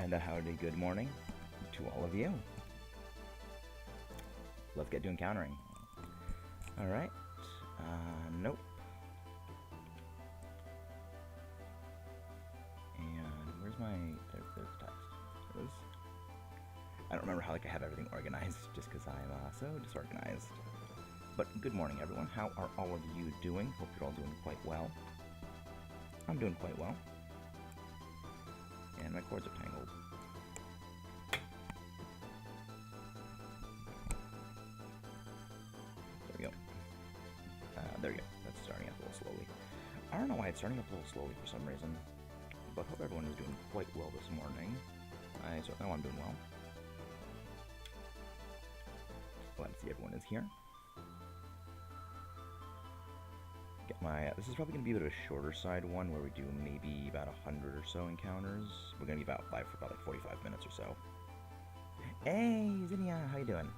And a howdy good morning to all of you. Let's get to encountering. Alright. Nope. And where's my... There's the text. There it is. I don't remember how I have everything organized just because I'm so disorganized. But good morning, everyone. How are all of you doing? Hope you're all doing quite well. I'm doing quite well. And my cords are tangled. There we go. There we go. That's starting up a little slowly. I don't know why it's starting up a little slowly for some reason. But hope everyone is doing quite well this morning. I certainly know I'm doing well. Glad to see everyone is here. Get my. This is probably going to be a bit of a shorter side one where we do maybe about 100 or so encounters. We're going to be about live for about like 45 minutes or so. Hey, Zinnia, how you doing?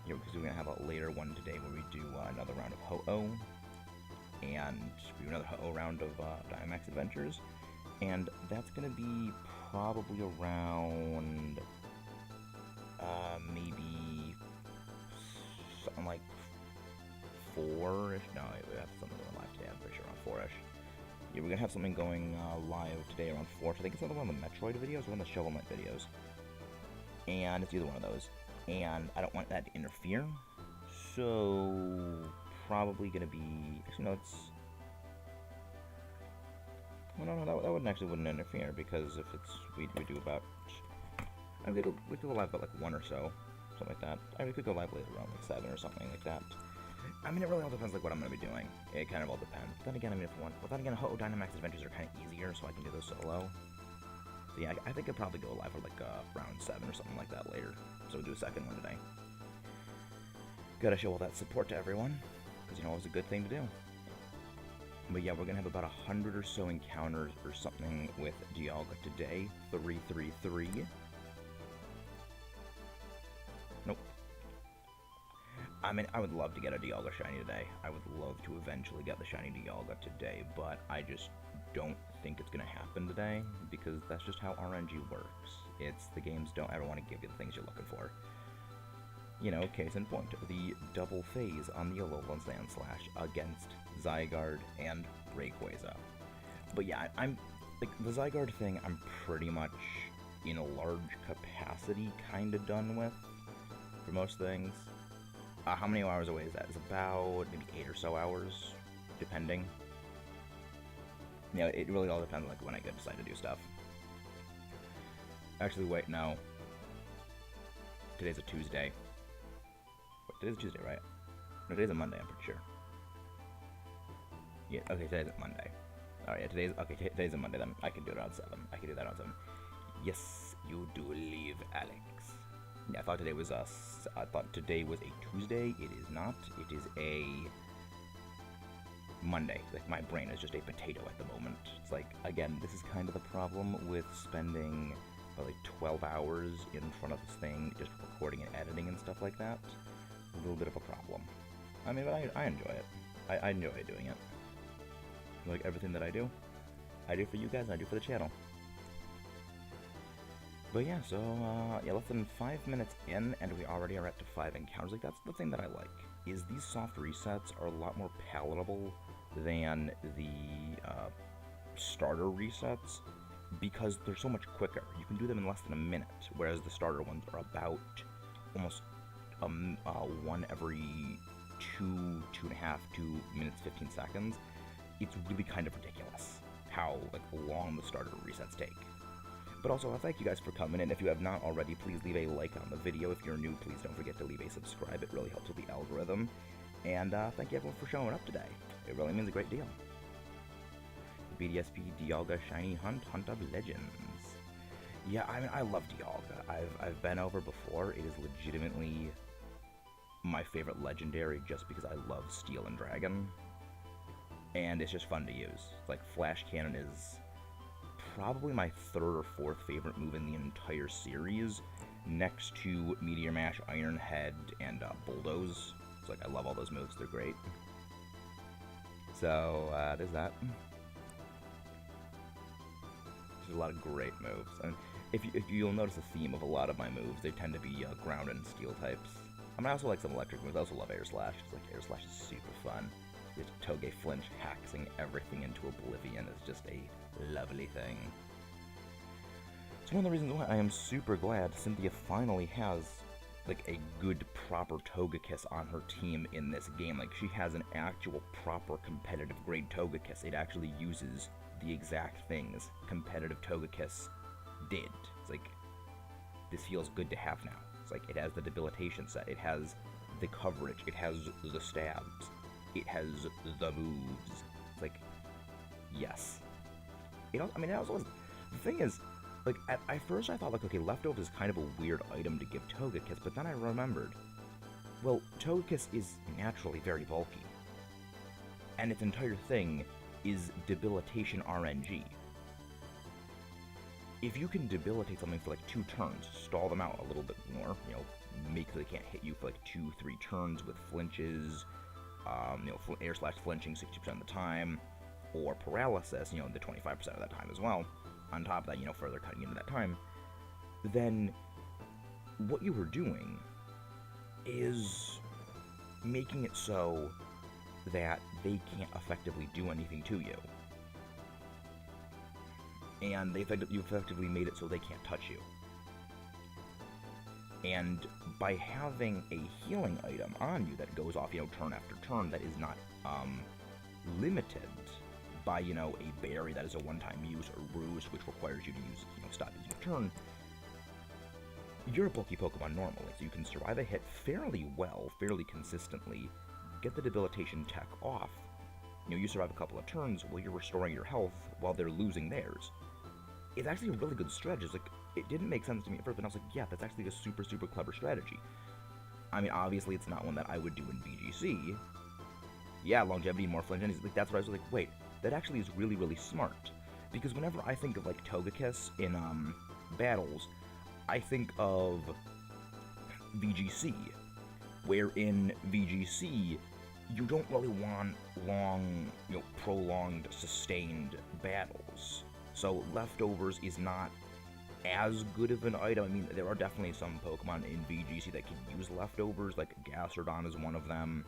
Yeah, because we're going to have a later one today where we do another round of Ho-Oh. And we do another Ho-Oh round of Dynamax Adventures. And that's going to be probably around maybe something like 4-ish. No, we have something going live today. I'm pretty sure around 4-ish. Yeah, we're gonna have something going live today around 4. I think it's another one of the Metroid videos or one of the Shovel Knight videos. And it's either one of those. And I don't want that to interfere. So probably gonna be. Actually, no, it's. Well, no, that wouldn't interfere because if it's we do about. I mean, we could go live about like 1 or so, something like that. I mean, we could go live later around like 7 or something like that. I mean, it really all depends like what I'm gonna be doing. It kind of all depends. But then again, I mean, but then again, Ho-Oh Dynamax Adventures are kind of easier, so I can do those solo. So yeah, I think I'd probably go live for like round 7 or something like that later. So we'll do a second one today. Gotta show all that support to everyone, because you know it was a good thing to do. But yeah, we're gonna have about 100 or so encounters or something with Dialga today. 333. Nope. I mean, I would love to get a Dialga shiny today. I would love to eventually get the shiny Dialga today, but I just don't think it's gonna happen today because that's just how RNG works. It's the games don't ever want to give you the things you're looking for. You know, case in point, the double phase on the Alolan Sandslash against Zygarde and Rayquaza. But yeah, I'm like the Zygarde thing. I'm pretty much in a large capacity kind of done with for most things. How many hours away is that? It's about maybe 8 or so hours, depending. Yeah, it really all depends like when I decide to do stuff. Actually, wait, no. Today's a Tuesday. Wait, today's a Tuesday, right? No, today's a Monday, I'm pretty sure. Yeah, okay, today's a Monday. Alright, yeah, today's a Monday, then I can do it around 7. I can do that around 7. Yes, you do leave, Alex. Yeah, I thought today was a Tuesday. It is not. It is a Monday. Like, my brain is just a potato at the moment. It's like, again, this is kind of the problem with spending like 12 hours in front of this thing, just recording and editing and stuff like that. A little bit of a problem. I mean, but I enjoy it. I enjoy doing it. Like everything that I do for you guys, and I do for the channel. But yeah, so, yeah, less than 5 minutes in, and we already are at to 5 encounters. Like, that's the thing that I like, is these soft resets are a lot more palatable than the, starter resets, because they're so much quicker. You can do them in less than a minute, whereas the starter ones are about almost, 1 every 2.5, 2 minutes, 15 seconds. It's really kind of ridiculous how, like, long the starter resets take. But also, thank you guys for coming in. If you have not already, please leave a like on the video. If you're new, please don't forget to leave a subscribe. It really helps with the algorithm. And thank you everyone for showing up today. It really means a great deal. The BDSP Dialga Shiny Hunt of Legends. Yeah, I mean, I love Dialga. I've been over before. It is legitimately my favorite legendary just because I love Steel and Dragon. And it's just fun to use. Like, Flash Cannon is probably my 3rd or 4th favorite move in the entire series, next to Meteor Mash, Iron Head, and Bulldoze. It's like, I love all those moves, they're great. So, there's that. There's a lot of great moves. And if you'll notice a theme of a lot of my moves, they tend to be ground and steel types. I mean, I also like some electric moves. I also love Air Slash. It's like Air Slash is super fun. This Toge flinch hacking everything into oblivion is just a lovely thing. It's one of the reasons why I am super glad Cynthia finally has like a good proper Togekiss on her team in this game. Like, she has an actual proper competitive grade Togekiss. It actually uses the exact things competitive Togekiss did. It's like, this feels good to have now. It's like, it has the debilitation set, it has the coverage, it has the stabs, it has the moves. It's like, yes. You know, I mean, it also, the thing is, like, at first I thought, like, okay, Leftovers is kind of a weird item to give Togekiss, but then I remembered, well, Togekiss is naturally very bulky, and its entire thing is debilitation RNG. If you can debilitate something for, like, 2 turns, stall them out a little bit more, you know, make so they can't hit you for, like, 2-3 turns with flinches, you know, Air Slash flinching 60% of the time, or paralysis, you know, the 25% of that time as well, on top of that, you know, further cutting into that time, then what you were doing is making it so that they can't effectively do anything to you. And you effectively made it so they can't touch you. And by having a healing item on you that goes off, you know, turn after turn, that is not limited by, you know, a berry that is a one-time use, or ruse, which requires you to use, you know, stop using a turn, you're a bulky Pokemon normally, so you can survive a hit fairly well, fairly consistently, get the debilitation tech off. You know, you survive a couple of turns while you're restoring your health while they're losing theirs. It's actually a really good strategy. It's like, it didn't make sense to me at first, but I was like, yeah, that's actually a super, super clever strategy. I mean, obviously, it's not one that I would do in VGC. Yeah, longevity, more flinch, and like, that's what I was like, wait, that actually is really, really smart. Because whenever I think of, like, Togekiss in, battles, I think of VGC, where in VGC, you don't really want long, you know, prolonged, sustained battles. So Leftovers is not as good of an item. I mean, there are definitely some Pokemon in VGC that can use Leftovers, like Gastrodon is one of them.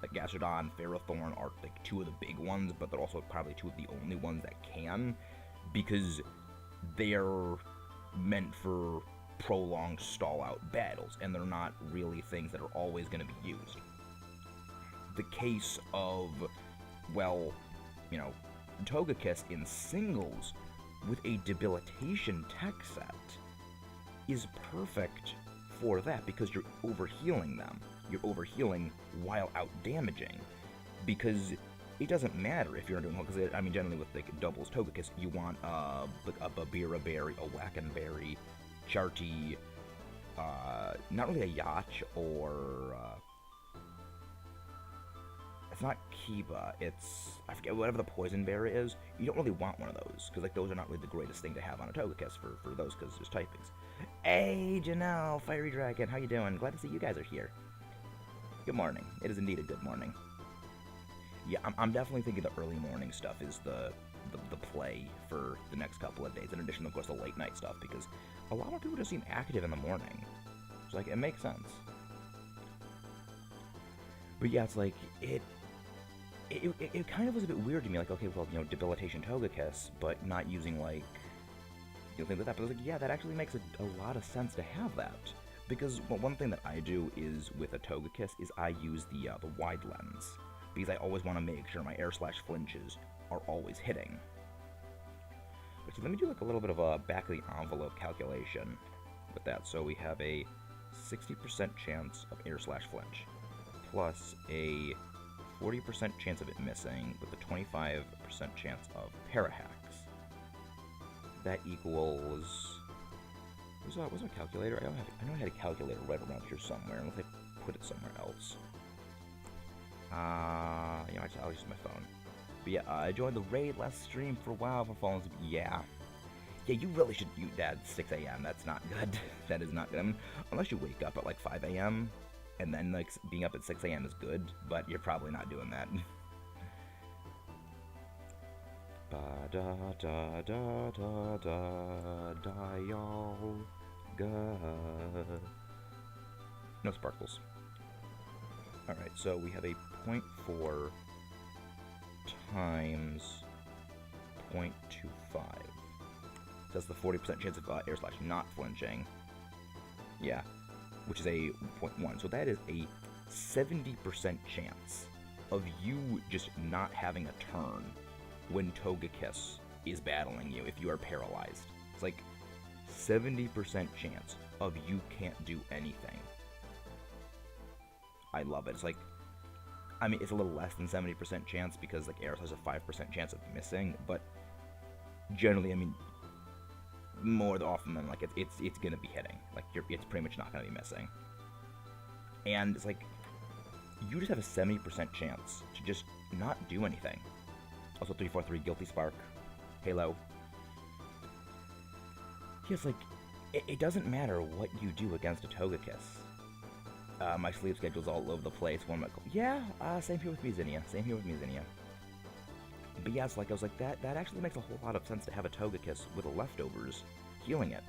Like Gastrodon, Ferrothorn are like 2 of the big ones, but they're also probably 2 of the only ones that can, because they're meant for prolonged stall-out battles, and they're not really things that are always going to be used. The case of, well, you know, Togekiss in singles with a debilitation tech set is perfect for that, because you're overhealing them. You're overhealing while out-damaging, because it doesn't matter if you're doing well, because, I mean, generally with, like, doubles Togekiss, you want, like, a Babira Berry, a Wackenberry, Charty, not really a Yacht, or, it's not Kiba, it's, I forget, whatever the Poison Berry is, you don't really want one of those, because, like, those are not really the greatest thing to have on a Togekiss for those, because there's typings. Hey, Janelle, Fiery Dragon, how you doing? Glad to see you guys are here. Good morning. It is indeed a good morning. Yeah, I'm definitely thinking the early morning stuff is the play for the next couple of days, in addition, of course, to late night stuff, because a lot of people just seem active in the morning. It's like, it makes sense. But yeah, it's like, it kind of was a bit weird to me, like, okay, well, you know, debilitation Togekiss, but not using, like, you know, things like that. But I was like, yeah, that actually makes a lot of sense to have that. Because, well, one thing that I do is, with a Togekiss, is I use the wide lens. Because I always want to make sure my Air Slash flinches are always hitting. But so let me do, like, a little bit of a back-of-the-envelope calculation with that. So we have a 60% chance of Air Slash flinch, plus a 40% chance of it missing, with a 25% chance of Parahacks. That equals... Where's my calculator? I know I had a calculator right around here somewhere, unless I put it somewhere else. You know, I'll use my phone. But yeah, I joined the raid last stream for a while for falling asleep. Yeah, you really should use that 6 a.m. That's not good. That is not good. I mean, unless you wake up at like 5 a.m. and then like being up at 6 a.m. is good, but you're probably not doing that. Ba da da da da da Dialga. No sparkles. Alright, so we have a 0.4 times 0.25. That's the 40% chance of air slash not flinching. Yeah, which is a 0.1. So that is a 70% chance of you just not having a turn when Togekiss is battling you if you are paralyzed. It's like 70% chance of you can't do anything. I love it. It's like, I mean, it's a little less than 70% chance because like Aeros has a 5% chance of missing, but generally, I mean, more often than like it's gonna be hitting. Like it's pretty much not gonna be missing. And it's like you just have a 70% chance to just not do anything. Also 343 Guilty Spark, Halo. Yeah, it's like it doesn't matter what you do against a Togekiss. My sleep schedule's all over the place. Same here with me, Zinnia. Same here with me, Zinnia. But yeah, it's like I was like that actually makes a whole lot of sense to have a Togekiss with leftovers healing it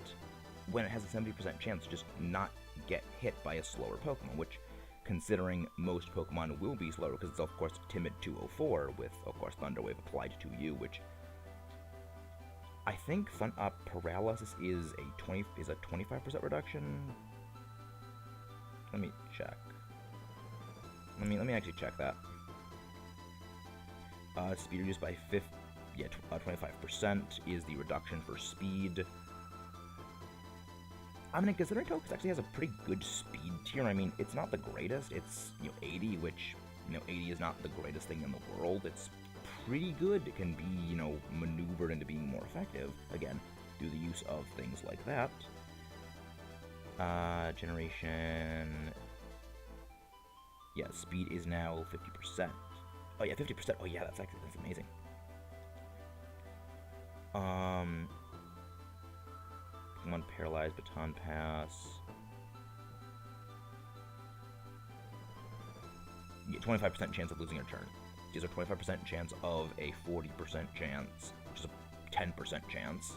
when it has a 70% chance to just not get hit by a slower Pokemon, which, considering most Pokemon will be slower because it's of course Timid 204 with of course Thunder Wave applied to you, which I think Paralysis is a 25% reduction. Let me check. Let me actually check that. Speed reduced by 25% is the reduction for speed. I mean, considering Togekiss actually has a pretty good speed tier, I mean, it's not the greatest. It's, 80, which, 80 is not the greatest thing in the world. It's pretty good. It can be, maneuvered into being more effective, again, through the use of things like that. Generation... Yeah, speed is now 50%. Oh yeah, 50%. Oh yeah, that's amazing. Pokemon Paralyzed, Baton Pass. Yeah, 25% chance of losing your turn. These are 25% chance of a 40% chance, which is a 10% chance.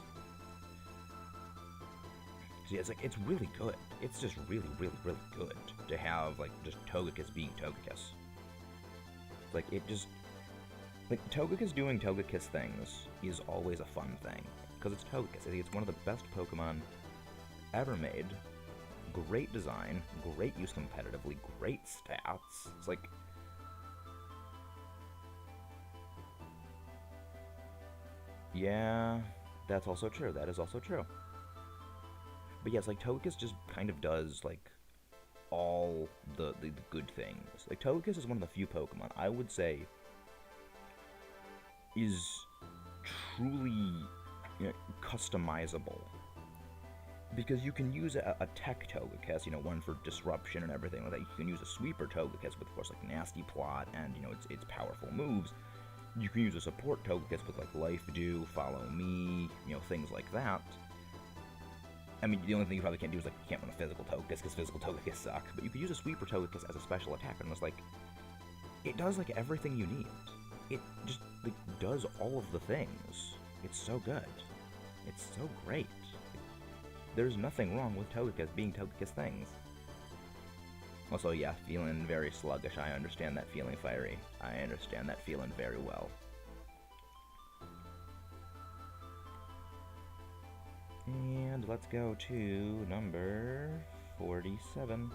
So yeah, it's really good. It's just really, really, really good to have, like, just Togekiss being Togekiss. Like, it just... Like, Togekiss doing Togekiss things is always a fun thing. Because it's Togekiss. I think it's one of the best Pokemon ever made. Great design, great use competitively, great stats. It's like... Yeah, that's also true. That is also true. But yes, like, Togekiss just kind of does, like, all the good things. Like, Togekiss is one of the few Pokemon I would say is truly customizable. Because you can use a tech Togekiss, one for disruption and everything like that. You can use a sweeper Togekiss with, of course, like, nasty plot and, its powerful moves. You can use a support Togekiss with, like, Life Dew, Follow Me, things like that. I mean, the only thing you probably can't do is, like, you can't run a physical Togekiss, because physical Togekiss suck. But you can use a sweeper Togekiss as a special attacker, and it's like, it does, like, everything you need. It just, like, does all of the things. It's so good. It's so great. There's nothing wrong with Togekiss being Togekiss things. Also, yeah, feeling very sluggish. I understand that feeling, Fiery. I understand that feeling very well. And let's go to number 47.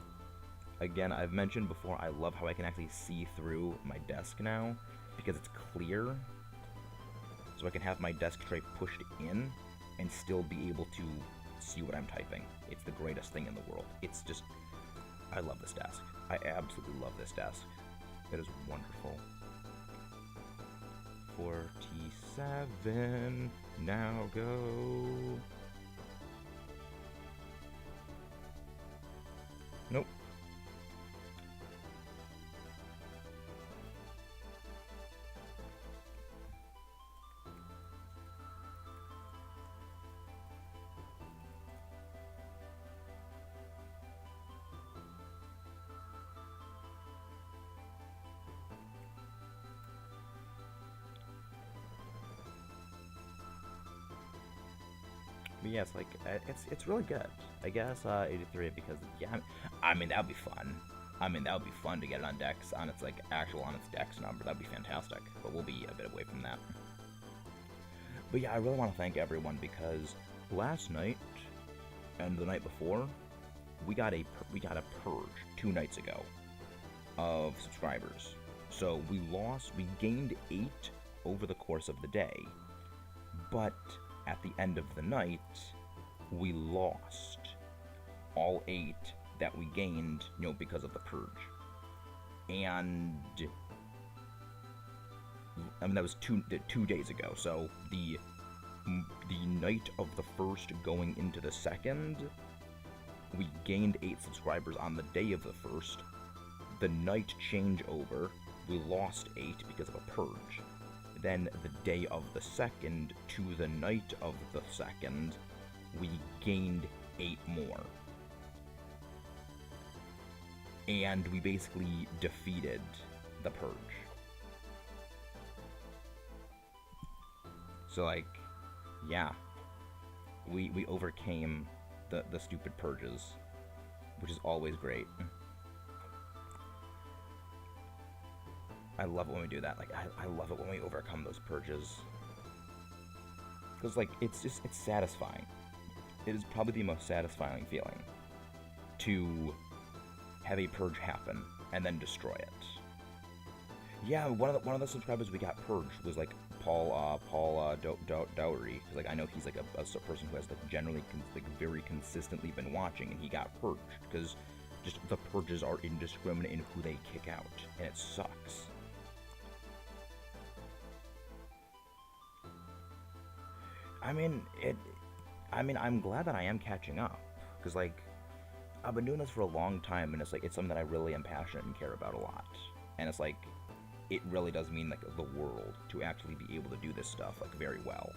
Again, I've mentioned before, I love how I can actually see through my desk now, because it's clear. So I can have my desk tray pushed in, and still be able to see what I'm typing. It's the greatest thing in the world. It's just... I love this desk. I absolutely love this desk. It is wonderful. 47. Now go. Nope. But yeah, it's like it's really good. I guess 83 because yeah, I mean that would be fun. I mean that would be fun to get it on Dex on its like actual on its Dex number. That'd be fantastic. But we'll be a bit away from that. But yeah, I really want to thank everyone because last night and the night before we got a purge 2 nights ago of subscribers. So we gained 8 over the course of the day, but at the end of the night, we lost all 8 that we gained, because of the purge. And I mean that was 2 days ago. So the night of the first going into the second, we gained 8 subscribers on the day of the first. The night changeover, we lost 8 because of a purge. Then the day of the second to the night of the second, we gained 8 more. And we basically defeated the purge. So like, yeah, we overcame the stupid purges, which is always great. I love it when we do that. Like, I love it when we overcome those purges. Because, like, it's satisfying. It is probably the most satisfying feeling to have a purge happen and then destroy it. Yeah, one of the subscribers we got purged was, like, Paul Dowry. Because, like, I know he's, like, a person who has, like, generally, very consistently been watching, and he got purged. Because just the purges are indiscriminate in who they kick out, and it sucks. I mean, I'm glad that I am catching up, because, like, I've been doing this for a long time, and it's something that I really am passionate and care about a lot. And it's like, it really does mean, like, the world to actually be able to do this stuff, like, very well.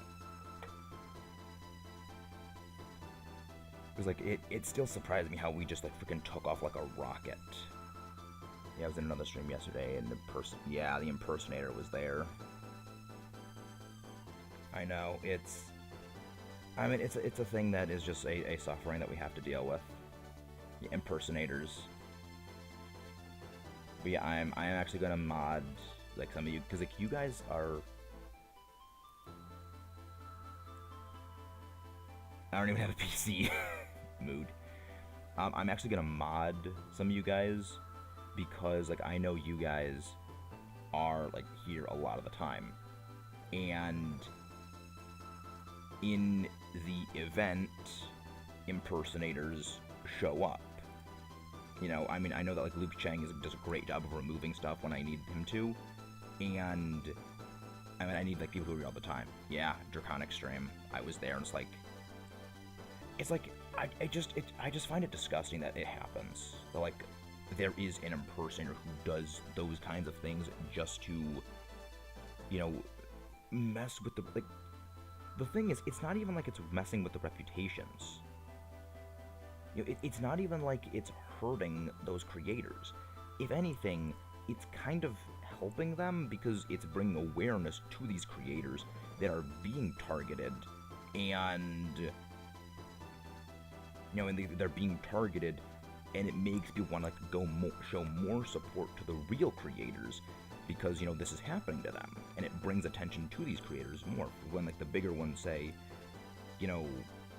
Because, like, it still surprised me how we just, like, freaking took off like a rocket. Yeah, I was in another stream yesterday, and the impersonator was there. I know, it's a thing that is just a suffering that we have to deal with. The impersonators. But yeah, I'm actually gonna mod, like, some of you, because, like, you guys are... I don't even have a PC mood. I'm actually gonna mod some of you guys, because, like, I know you guys are, like, here a lot of the time. And in the event, impersonators show up. I mean, I know that, like, Luke Chang does a great job of removing stuff when I need him to, and I mean, I need, like, people who are here all the time. Yeah, Draconic stream, I was there, and it's like, I just find it disgusting that it happens. That, like, there is an impersonator who does those kinds of things just to, mess with the, like, the thing is, it's not even like it's messing with the reputations. It's not even like it's hurting those creators. If anything, it's kind of helping them because it's bringing awareness to these creators that are being targeted, and and they're being targeted, and it makes people want to, like, show more support to the real creators because this is happening to them, and it brings attention to these creators more. When, like, the bigger ones say,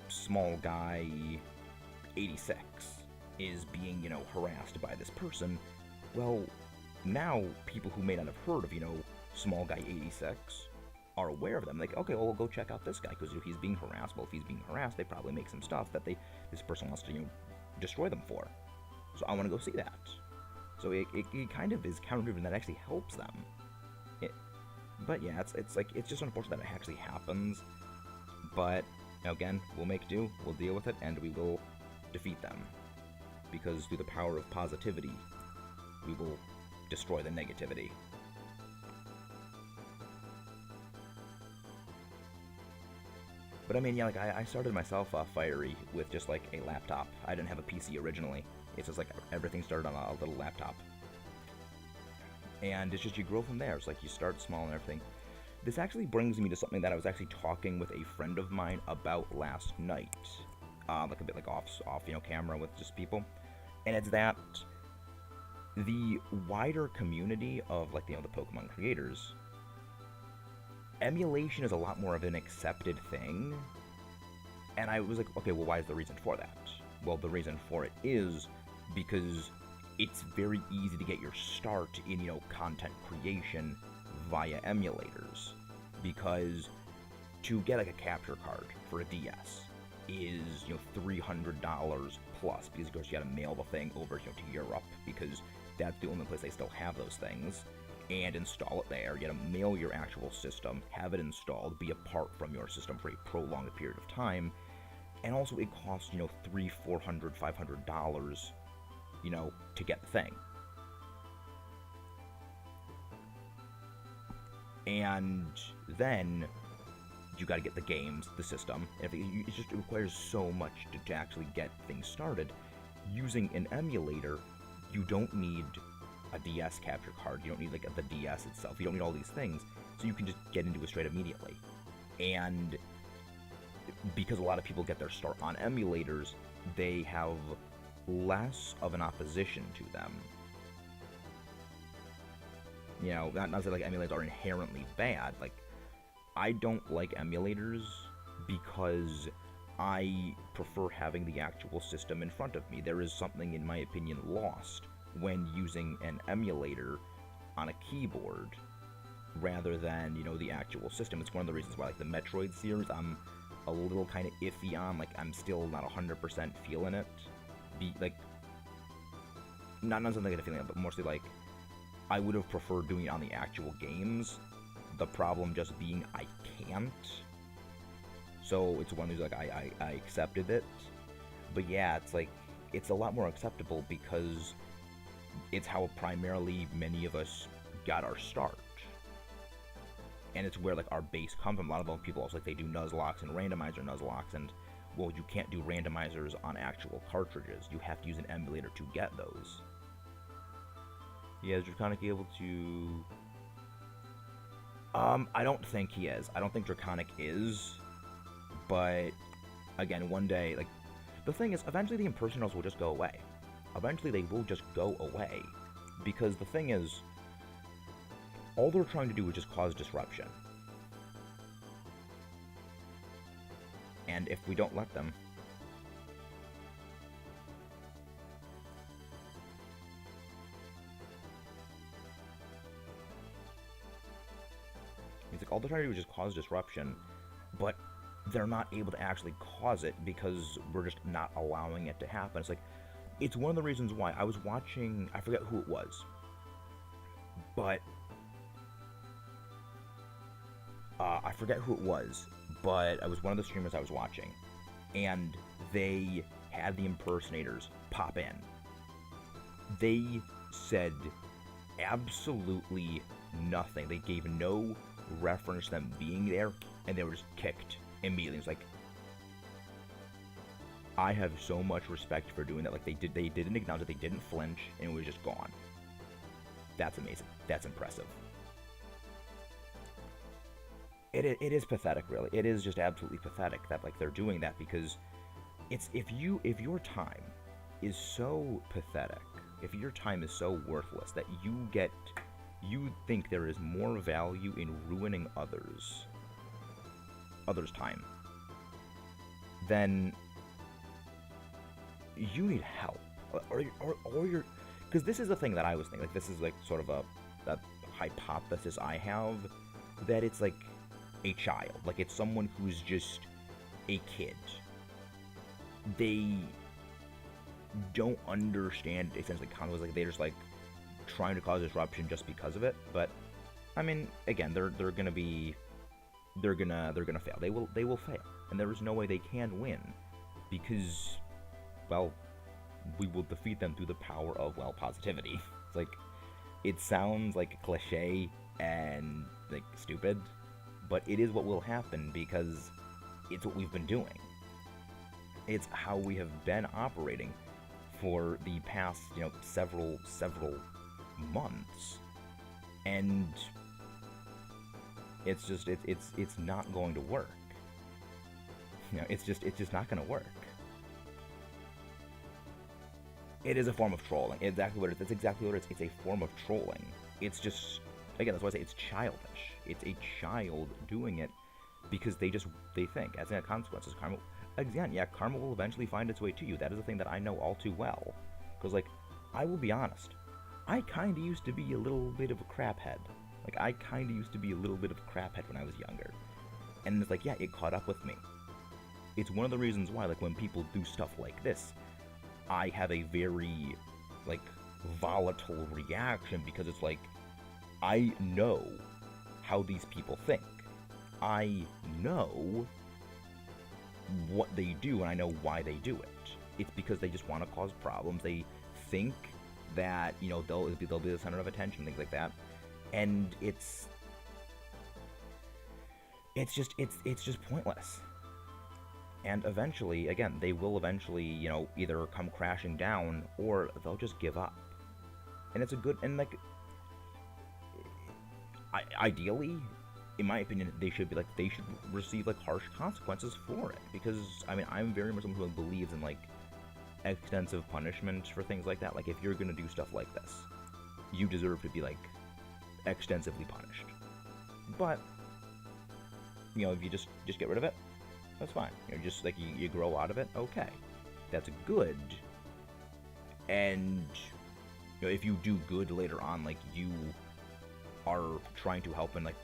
small guy 86 is being, harassed by this person, well, now people who may not have heard of, small guy 86 are aware of them. Like, okay, well, we'll go check out this guy because he's being harassed. Well, if he's being harassed, they probably make some stuff that this person wants to, destroy them for. So I want to go see that. So it kind of is counterintuitive, and that actually helps them. But yeah, it's just unfortunate that it actually happens. But again, we'll make do, we'll deal with it, and we will defeat them. Because through the power of positivity, we will destroy the negativity. But I mean, yeah, like, I started myself off Fiery with just, like, a laptop. I didn't have a PC originally. It's just, like, everything started on a little laptop. And it's just, you grow from there. It's like, you start small and everything. this actually brings me to something that I was actually talking with a friend of mine about last night, like a bit like off camera with just people, and it's that the wider community of like the Pokemon creators, emulation is a lot more of an accepted thing. And I was like, okay, well, why is the reason for that? Well, the reason for it is because it's very easy to get your start in, content creation via emulators. Because to get like a capture card for a DS is, $300 plus, because of course you gotta mail the thing over, to Europe, because that's the only place they still have those things, and install it there. You gotta mail your actual system, have it installed, be apart from your system for a prolonged period of time, and also it costs, $300, $400, $500, to get the thing. And then you gotta get the games, the system, and it just requires so much to actually get things started. Using an emulator, you don't need a DS capture card, you don't need like the DS itself, you don't need all these things, so you can just get into it straight immediately. And because a lot of people get their start on emulators, they have less of an opposition to them. Not to say like emulators are inherently bad. Like, I don't like emulators because I prefer having the actual system in front of me. There is something, in my opinion, lost when using an emulator on a keyboard rather than, the actual system. It's one of the reasons why, like, the Metroid series, I'm a little kind of iffy on. Like, I'm still not 100% feeling it. Not something like a feeling, but mostly, like, I would have preferred doing it on the actual games. The problem just being I can't. So it's one of these, like, I accepted it. But yeah, it's like, it's a lot more acceptable because it's how primarily many of us got our start. And it's where, like, our base comes from. A lot of people also, like, they do Nuzlocke and randomizer Nuzlocke, and, well, you can't do randomizers on actual cartridges. You have to use an emulator to get those. Yeah, is Draconic able to... I don't think he is. I don't think Draconic is. But, again, one day, like... The thing is, eventually the impersonators will just go away. Eventually they will just go away. Because the thing is, all they're trying to do is just cause disruption. And if we don't let them... It's like, all they're trying to do is just cause disruption, but they're not able to actually cause it because we're just not allowing it to happen. It's like, it's one of the reasons why I was watching, I forget who it was, but I forget who it was, but it was one of the streamers I was watching, and they had the impersonators pop in. They said absolutely nothing. They gave no reference to them being there, and they were just kicked immediately. It's like, I have so much respect for doing that. Like, they didn't acknowledge it, they didn't flinch, and it was just gone. That's amazing. That's impressive. It is pathetic, really. It is just absolutely pathetic that, like, they're doing that, because it's, if your time is so pathetic, if your time is so worthless that you think there is more value in ruining others' time, then you need help, or you're, because this is the thing that I was thinking. Like, this is like sort of a hypothesis I have, that it's like a child, like it's someone who's just a kid. They don't understand essentially concepts, like they're just like trying to cause disruption just because of it. But I mean, again, they're gonna fail. They will fail, and there is no way they can win, because, well, we will defeat them through the power of, well, positivity. It's like, it sounds like a cliche and like stupid, but it is what will happen, because it's what we've been doing. It's how we have been operating for the past, several months. And It's not going to work. It's just not going to work. It is a form of trolling. Exactly what it is. That's exactly what it is. It's a form of trolling. It's just, again, that's why I say it's childish. It's a child doing it because they think, as in consequences, karma, again, yeah, karma will eventually find its way to you. That is a thing that I know all too well. Because, like, I will be honest, I kind of used to be a little bit of a craphead. Like, I kind of used to be a little bit of a craphead when I was younger. And it's like, yeah, it caught up with me. It's one of the reasons why, like, when people do stuff like this, I have a very, like, volatile reaction because it's like, I know how these people think. I know what they do and I know why they do it. It's because they just want to cause problems. They think that, they'll be the center of attention, things like that. And it's just pointless. And eventually, again, they will eventually, either come crashing down or they'll just give up. And it's a good, and like, ideally, in my opinion, they should receive like harsh consequences for it. Because, I mean, I'm very much someone who believes in like extensive punishment for things like that. Like, if you're gonna do stuff like this, you deserve to be like extensively punished. But, if you just get rid of it, that's fine. Just like you grow out of it, okay. That's good. And if you do good later on, like you are trying to help and like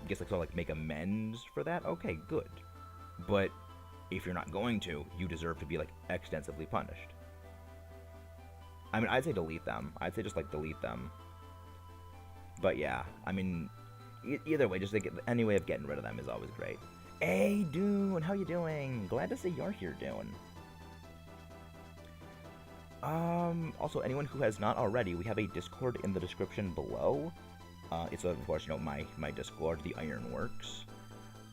I guess like sort of like make amends for that, okay, good. But if you're not going to, you deserve to be like extensively punished. I mean, I'd say delete them. I'd say just like delete them. But yeah, I mean, either way, just like any way of getting rid of them is always great. Hey, Dune, how you doing? Glad to see you're here, Dune. Also, anyone who has not already, we have a Discord in the description below. It's, of course, my Discord, the Ironworks.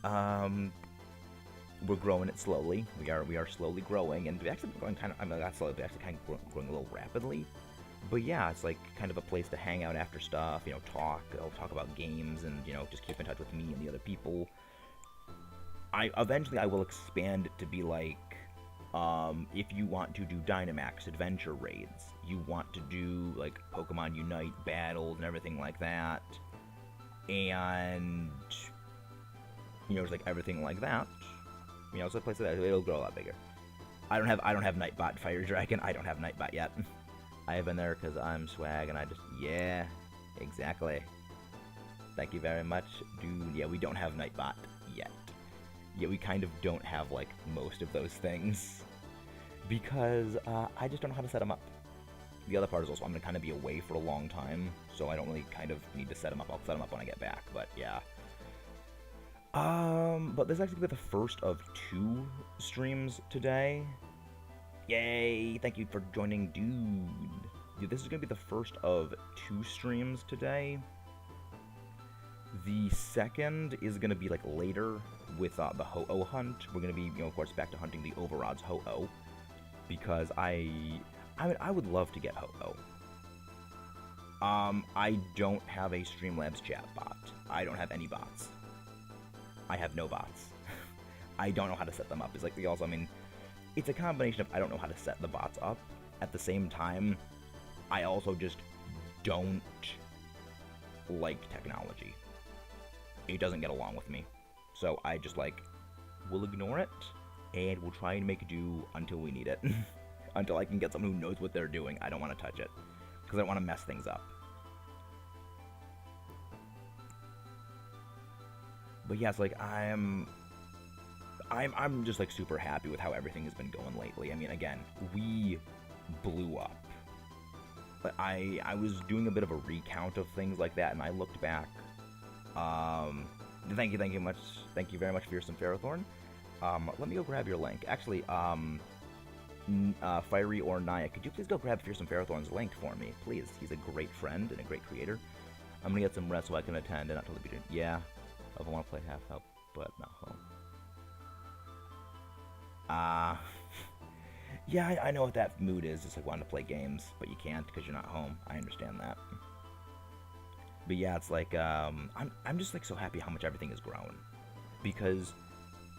We're growing it slowly. We are slowly growing, and we've actually been growing kind of, I mean, not slowly, but actually kind of growing a little rapidly. But yeah, it's like kind of a place to hang out after stuff, I'll talk about games and, just keep in touch with me and the other people. Eventually I will expand it to be like, if you want to do Dynamax adventure raids, you want to do like Pokemon Unite battles and everything like that, and just like everything like that, it's a place that it'll grow a lot bigger. I don't have Nightbot Fire Dragon. I don't have Nightbot yet. I have been there because I'm swag and yeah, exactly. Thank you very much, dude. Yeah, we don't have Nightbot yet. Yeah, we kind of don't have, like, most of those things. Because, I just don't know how to set them up. The other part is also I'm going to kind of be away for a long time, so I don't really kind of need to set them up. I'll set them up when I get back, but yeah. But this is actually the first of 2 streams today. Yay! Thank you for joining, dude. This is going to be the first of 2 streams today. The second is going to be, like, later with the Ho-Oh hunt. We're going to be, of course, back to hunting the Overod's Ho-Oh. Because I would love to get Ho-Oh. I don't have a Streamlabs chat bot. I don't have any bots. I have no bots. I don't know how to set them up. It's like, also, I mean, it's a combination of I don't know how to set the bots up. At the same time, I also just don't like technology. It doesn't get along with me. So I just, like, will ignore it, and we'll try and make do until we need it. Until I can get someone who knows what they're doing. I don't want to touch it, because I don't want to mess things up. But yeah, it's like, I'm just, like, super happy with how everything has been going lately. I mean, again, we blew up. But I was doing a bit of a recount of things like that, and I looked back. Thank you very much for your Ferrothorn. Let me go grab your link. Actually, Fiery or Naya, could you please go grab Fearsome Ferrothorn's link for me, please? He's a great friend and a great creator. I'm gonna get some rest so I can attend and not totally beat it. Yeah, I want to play half help, but not home. Yeah, I know what that mood is. It's like wanting to play games, but you can't because you're not home. I understand that. But yeah, it's like I'm just like so happy how much everything has grown because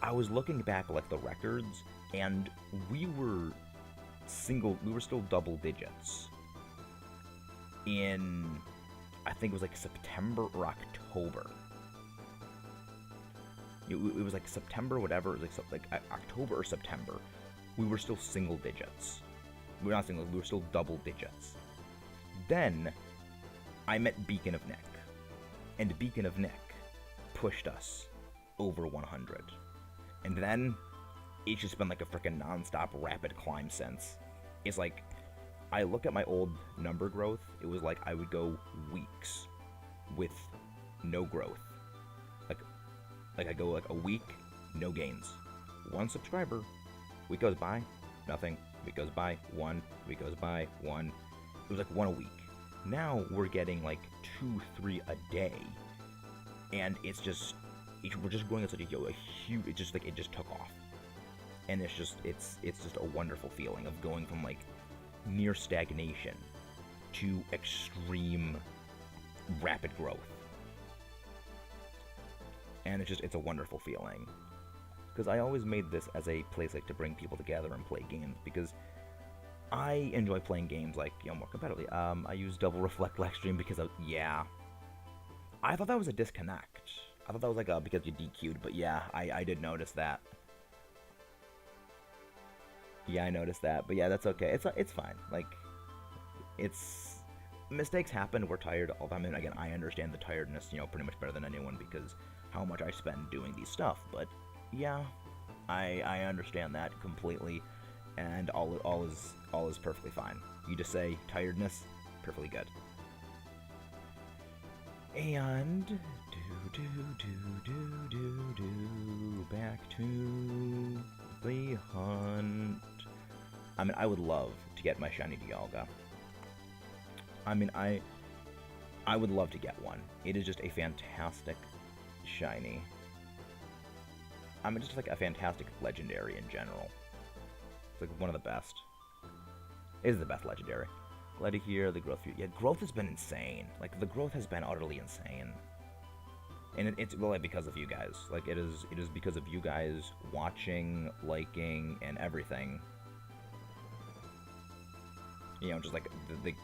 I was looking back at like the records and we were we were still double digits in I think it was like September or October. It was like September, whatever. It was like October or September. We were still single digits. We were not single. We were still double digits. Then I met Beacon of Nick, and Beacon of Nick pushed us over 100. And then it's just been like a freaking nonstop rapid climb since. It's like I look at my old number growth. It was like I would go weeks with no growth. Like I go like a week, no gains. One subscriber. Week goes by, nothing. Week goes by, one. Week goes by, one. It was like one a week. Now we're getting like 2, 3 a day, and we're just growing at such a huge. It just took off, and it's just a wonderful feeling of going from like near stagnation to extreme rapid growth, and it's a wonderful feeling. Because I always made this as a place like to bring people together and play games because I enjoy playing games like more competitively. I use Double Reflect Lexstream because I thought that was a disconnect. I thought that was like because you DQ'd, but yeah, I did notice that. Yeah, I noticed that, but yeah, that's okay. It's fine. Like, it's mistakes happen. We're tired all the time, and again, I understand the tiredness, pretty much better than anyone because how much I spend doing these stuff. But yeah, I understand that completely, and all is perfectly fine. You just say tiredness, perfectly good. And back to the hunt. I mean, I would love to get my shiny Dialga. I mean, I would love to get one. It is just a fantastic shiny. I mean, just like a fantastic legendary in general. It's like one of the best. It is the best legendary. Glad to hear the growth. Yeah, growth has been insane. Like, the growth has been utterly insane. And it's really because of you guys. Like, it is because of you guys watching, liking, and everything. Just like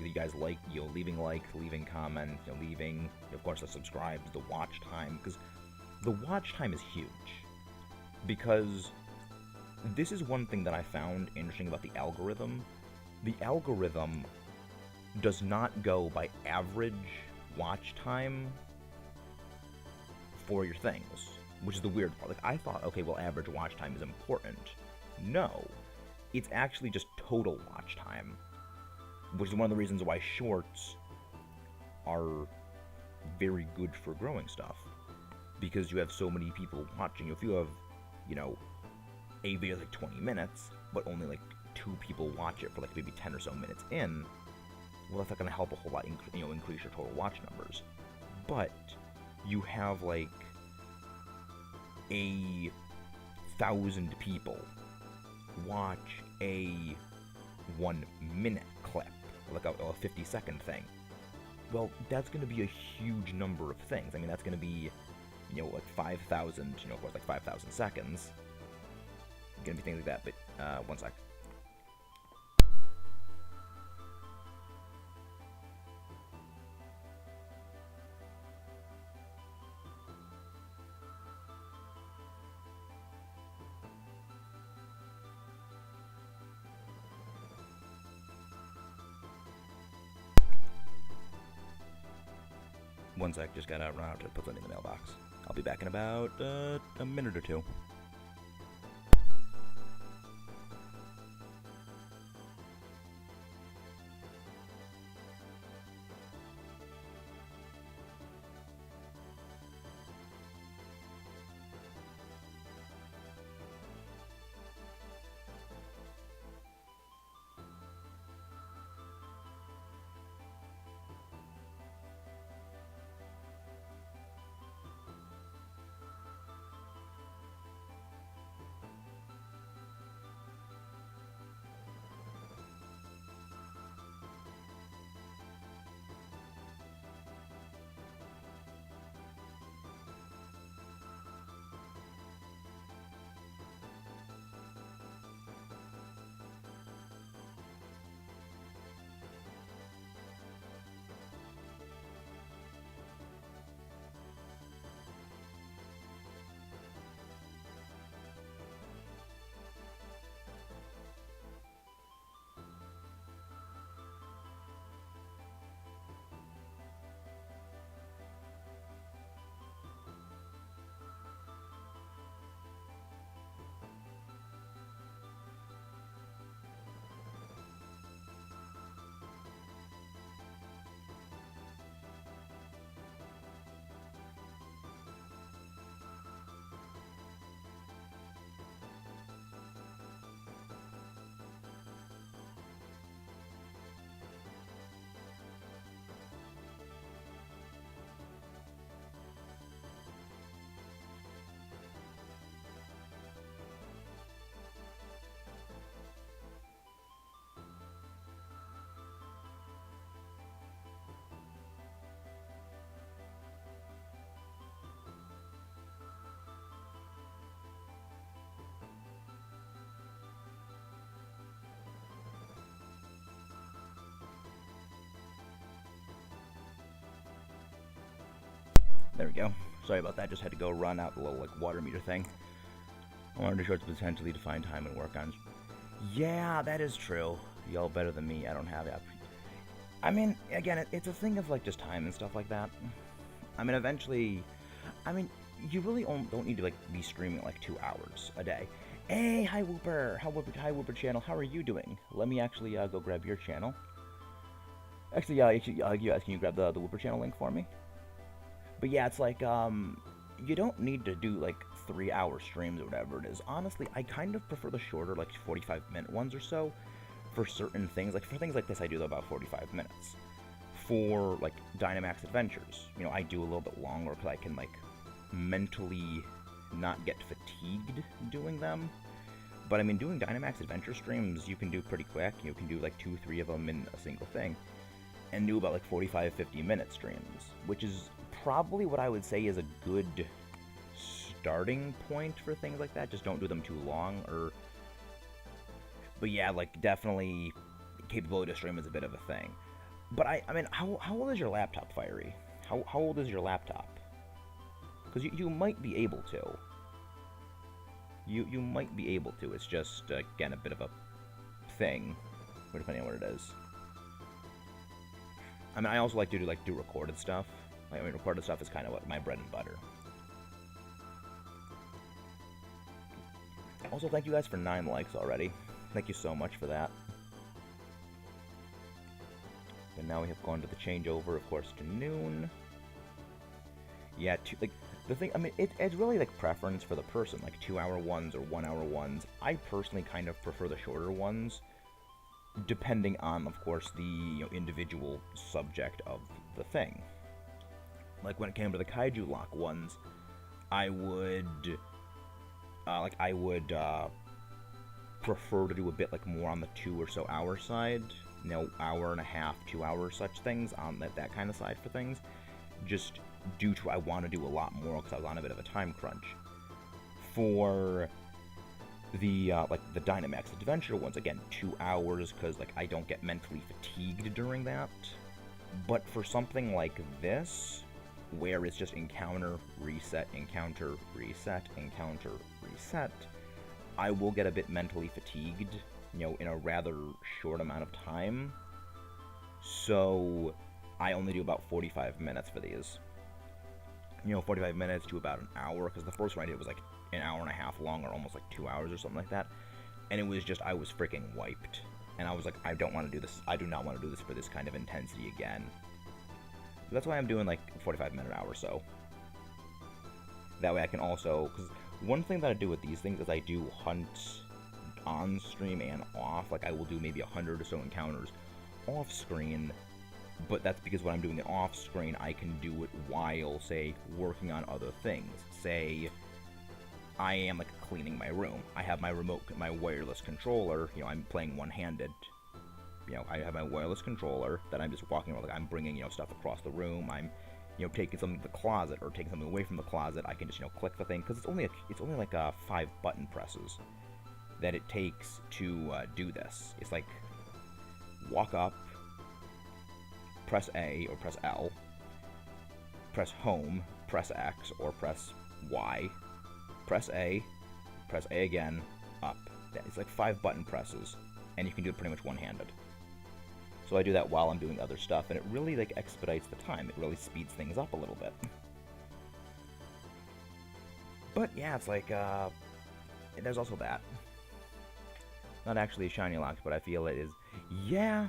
you guys like, leaving likes, leaving comments, leaving, of course, the subscribes, the watch time, because the watch time is huge. Because this is one thing that I found interesting about the algorithm. The algorithm does not go by average watch time for your things, which is the weird part. Like, I thought, okay, well, average watch time is important. No, it's actually just total watch time, which is one of the reasons why shorts are very good for growing stuff, because you have so many people watching. If you have, a video like 20 minutes, but only like 2 people watch it for like maybe 10 or so minutes in, well, that's not going to help a whole lot, increase your total watch numbers. But you have like 1,000 people watch a 1-minute clip, like a 50-second thing. Well, that's going to be a huge number of things. I mean, that's going to be, like 5,000, of course, like 5,000 seconds. Going to be things like that, but one sec. One sec, just got out to put something in the mailbox. I'll be back in about a minute or two. There we go. Sorry about that, just had to go run out the little, like, water meter thing. I wanted to show it's potentially defined time and work on... Yeah, that is true. Y'all better than me, I don't have it. I mean, again, it's a thing of, like, just time and stuff like that. I mean, eventually... I mean, you really don't need to, like, be streaming, like, 2 hours a day. Hey, hi, Whooper! Hi, Whooper channel, how are you doing? Let me actually, go grab your channel. Actually, you guys, can you grab the Whooper channel link for me? But yeah, it's like, you don't need to do, like, 3-hour streams or whatever it is. Honestly, I kind of prefer the shorter, like, 45-minute ones or so for certain things. Like, for things like this, I do about 45 minutes. For, like, Dynamax Adventures, you know, I do a little bit longer because I can, like, mentally not get fatigued doing them. But, I mean, doing Dynamax Adventure streams, you can do pretty quick. You can do, like, 2-3 of them in a single thing. And do about, like, 45-50-minute streams, which is probably what I would say is a good starting point for things like that. Just don't do them too long, or... But yeah, like, definitely capability to stream is a bit of a thing. But I mean, how old is your laptop, Fiery? How old is your laptop? Because you might be able to. You might be able to. It's just, again, a bit of a thing, depending on what it is. I mean, I also like to do recorded stuff. I mean, recorded stuff is kind of what my bread and butter. Also, thank you guys for 9 likes already. Thank you so much for that. And now we have gone to the changeover, of course, to noon. Yeah, like, the thing, I mean, it's really, like, preference for the person. Like, 2-hour ones or 1-hour ones. I personally kind of prefer the shorter ones, depending on, of course, the individual subject of the thing. Like, when it came to the Kaiju Lock ones, I would prefer to do a bit, like, more on the 2 or so hour side. You know, hour and a half, 2 hours, such things, on that kind of side for things. Just due to I want to do a lot more, because I was on a bit of a time crunch. For the, like, the Dynamax Adventure ones, again, 2 hours, because, like, I don't get mentally fatigued during that. But for something like this, where it's just encounter, reset, encounter, reset, encounter, reset, I will get a bit mentally fatigued, you know, in a rather short amount of time. So I only do about 45 minutes for these. You know, 45 minutes to about an hour, because the first one I did was like an hour and a half long, or almost like 2 hours or something like that. And it was just, I was freaking wiped. And I was like, I don't want to do this. I do not want to do this for this kind of intensity again. That's why I'm doing like 45-minute hour or so. That way I can also, because one thing that I do with these things is I do hunt on stream and off. Like, I will do maybe 100 or so encounters off screen, but that's because when I'm doing it off screen, I can do it while, say, working on other things. Say, I am, like, cleaning my room. I have my remote, my wireless controller, you know, I'm playing one-handed. You know, I have my wireless controller that I'm just walking around, like, I'm bringing, you know, stuff across the room. I'm, you know, taking something to the closet or taking something away from the closet. I can just, you know, click the thing, because it's only like 5 button presses that it takes to do this. It's like walk up, press A or press L, press home, press X or press Y, press A again, up. It's like 5 button presses, and you can do it pretty much one-handed. So I do that while I'm doing other stuff, and it really, like, expedites the time. It really speeds things up a little bit. But yeah, it's like, there's also that. Not actually a shiny lock, but I feel it is. Yeah,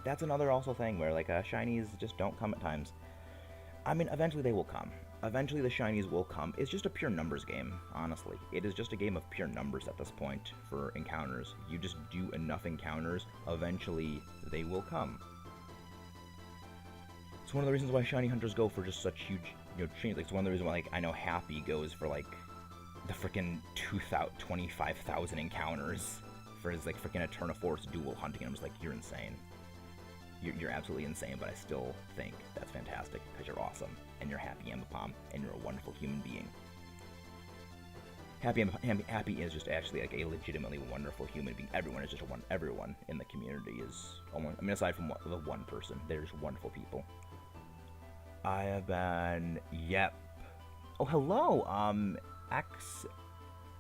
that's another also thing where, like, shinies just don't come at times. I mean, eventually they will come. Eventually the shinies will come. It's just a pure numbers game, honestly. It is just a game of pure numbers at this point for encounters. You just do enough encounters, eventually they will come. It's one of the reasons why shiny hunters go for just such huge, you know, chains. Like, it's one of the reasons why, like, I know Happy goes for, like, the frickin' 25,000 encounters for his, like, frickin' Eterna Force dual hunting. And I'm just like, you're insane. You're absolutely insane, but I still think that's fantastic, because you're awesome, and you're happy, Ambipom, and you're a wonderful human being. Happy is just actually, like, a legitimately wonderful human being. Everyone is just everyone in the community is almost, I mean, aside from the one person, there's wonderful people. I have been, yep, Oh, hello,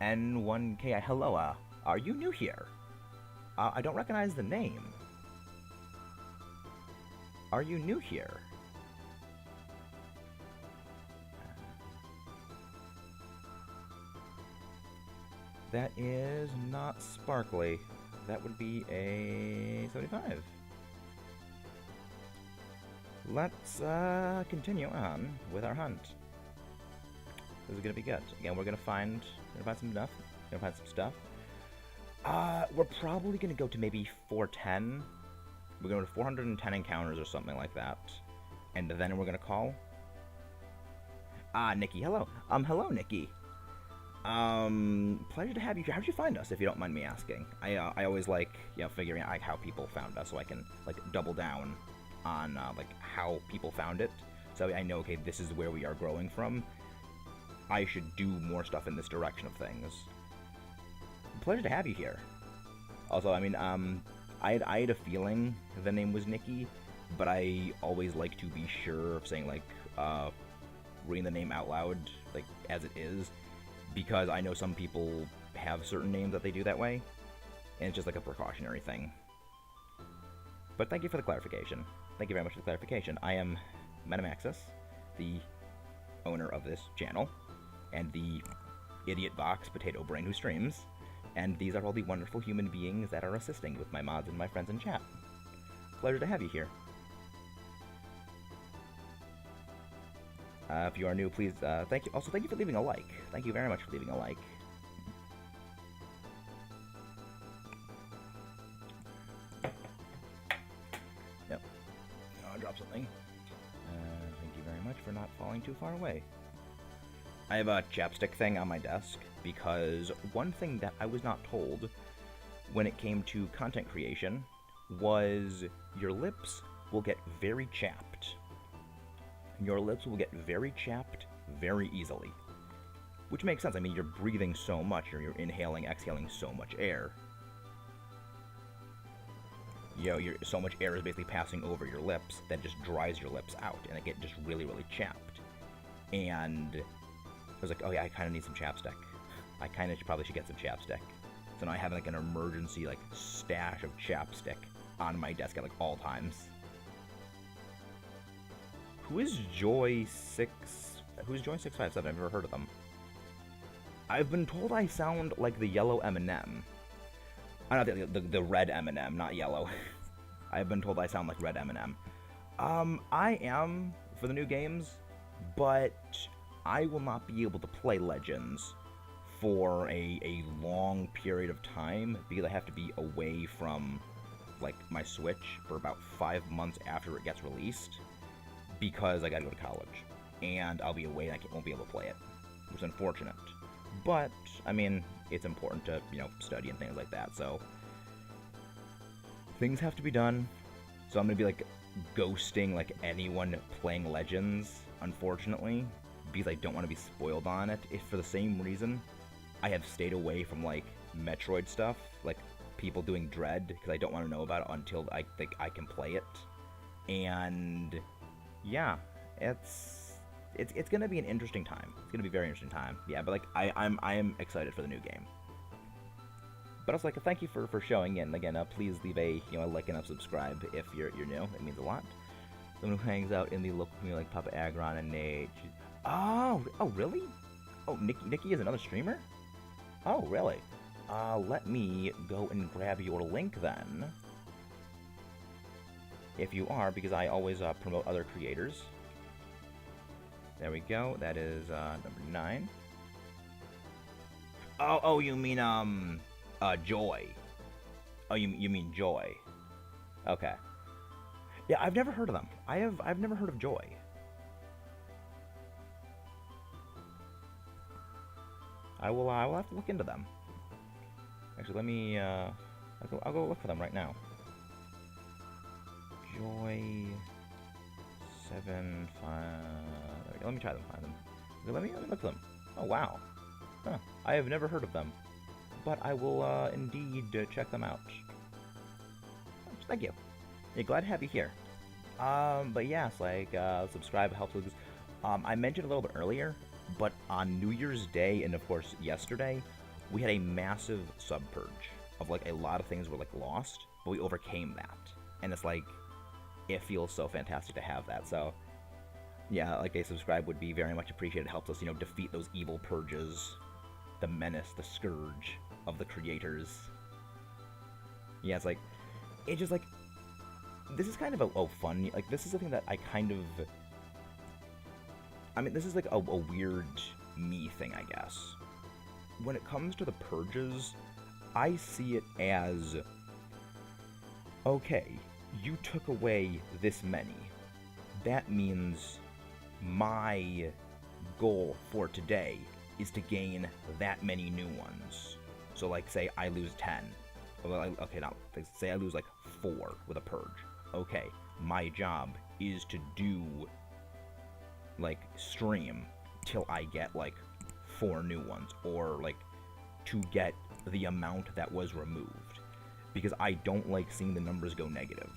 XN1KI. Hello, are you new here? I don't recognize the name. Are you new here? That is not sparkly. That would be a 75. Let's continue on with our hunt. This is gonna be good. Again, we're gonna find some stuff. Gonna find some stuff. We're probably gonna go to maybe 410. We're going to 410 encounters or something like that, and then we're gonna call. Nikki, hello. Hello, Nikki. Pleasure to have you here. How'd you find us, if you don't mind me asking? I always like, figuring out how people found us, so I can like double down on like how people found it. So I know, okay, this is where we are growing from. I should do more stuff in this direction of things. Pleasure to have you here. Also, I mean, I had a feeling the name was Nikki, but I always like to be sure of saying, like, reading the name out loud, like, as it is, because I know some people have certain names that they do that way, and it's just like a precautionary thing. But thank you for the clarification. Thank you very much for the clarification. I am Metamaxis, the owner of this channel, and the idiot box potato brain who streams, and these are all the wonderful human beings that are assisting with my mods and my friends in chat. Pleasure to have you here. If you are new, please, thank you. Also, thank you for leaving a like. Thank you very much for leaving a like. Yep. Oh, I dropped something. Thank you very much for not falling too far away. I have a chapstick thing on my desk because one thing that I was not told when it came to content creation was your lips will get very chapped. Your lips will get very chapped very easily. Which makes sense. I mean, you're breathing so much, or you're inhaling, exhaling so much air. So much air is basically passing over your lips that just dries your lips out, and they get just really, really chapped. And I was like, oh yeah, I kind of need some chapstick. I kind of probably should get some chapstick. So now I have like an emergency like stash of chapstick on my desk at like all times. Who's Joy657? I've never heard of them. I've been told I sound like the yellow M&M. I know the red M&M, not yellow. I've been told I sound like red M&M. I am for the new games, but I will not be able to play Legends for a long period of time because I have to be away from like my Switch for about 5 months after it gets released because I gotta go to college and I'll be away and I won't be able to play it, which is unfortunate. But I mean, it's important to study and things like that, so things have to be done. So I'm gonna be like ghosting like anyone playing Legends, unfortunately, because I don't want to be spoiled on it. If for the same reason I have stayed away from like Metroid stuff, like people doing Dread, because I don't want to know about it until I think I can play it. And yeah, it's gonna be an interesting time. It's gonna be a very interesting time. Yeah, but like I am excited for the new game. But also, like, thank you for showing in. Again, please leave a like and a subscribe if you're new. It means a lot. Someone who hangs out in the local community like Papa Agron and Nate. Oh, really? Oh, Nikki is another streamer? Oh, really? Let me go and grab your link then. If you are, because I always promote other creators. There we go. That is number 9. Oh, you mean Joy. Oh, you mean Joy. Okay. Yeah, I've never heard of them. I've never heard of Joy. I will have to look into them. Actually, let me I'll go look for them right now. Joy 7 5. Let me try them. Find them. Let me look for them. Oh wow. Huh. I have never heard of them, but I will indeed check them out. Thank you. Yeah, glad to have you here. But yes, like subscribe helps with this. I mentioned a little bit earlier. But on New Year's Day and of course yesterday, we had a massive sub purge of like a lot of things were like lost, but we overcame that. And it's like it feels so fantastic to have that. So yeah, like a subscribe would be very much appreciated. It helps us, defeat those evil purges, the menace, the scourge of the creators. Yeah, it's like it just like this is kind of a fun, like this is something that I kind of, I mean, this is like a weird me thing, I guess. When it comes to the purges, I see it as, okay, you took away this many. That means my goal for today is to gain that many new ones. So like say I lose 10. Okay, now say I lose like 4 with a purge. Okay, my job is to do like stream till I get like 4 new ones, or like to get the amount that was removed, because I don't like seeing the numbers go negative.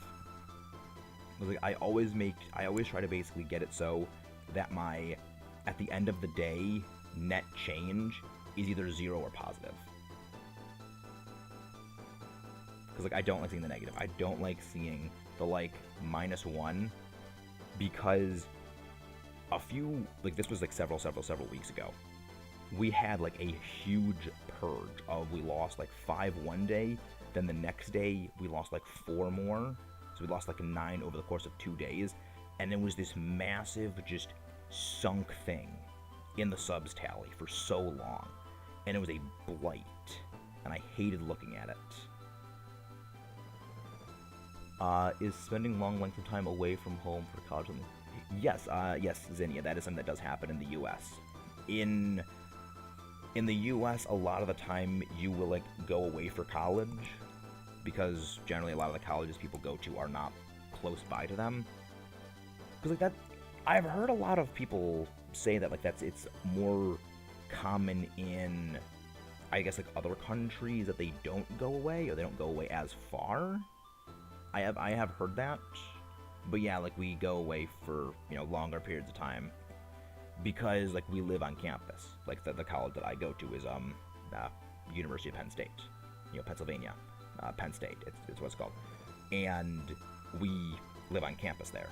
Like I always try to basically get it so that my, at the end of the day, net change is either 0 or positive. Because like I don't like seeing the negative. I don't like seeing the like -1, because a few, like this was like several weeks ago, we had like a huge purge of, we lost like 5 one day, then the next day we lost like 4 more, so we lost like 9 over the course of 2 days, and it was this massive just sunk thing in the subs tally for so long, and it was a blight, and I hated looking at it. Is spending long lengths of time away from home for college something? Yes, yes, Zinnia, that is something that does happen in the U.S. In the U.S., a lot of the time you will like go away for college, because generally a lot of the colleges people go to are not close by to them. Because like that, I've heard a lot of people say that like it's more common in, I guess, like other countries that they don't go away, or they don't go away as far. I have heard that, but yeah, like we go away for longer periods of time, because like we live on campus. Like the college that I go to is University of Penn State, Pennsylvania, Penn State. It's what it's called, and we live on campus there.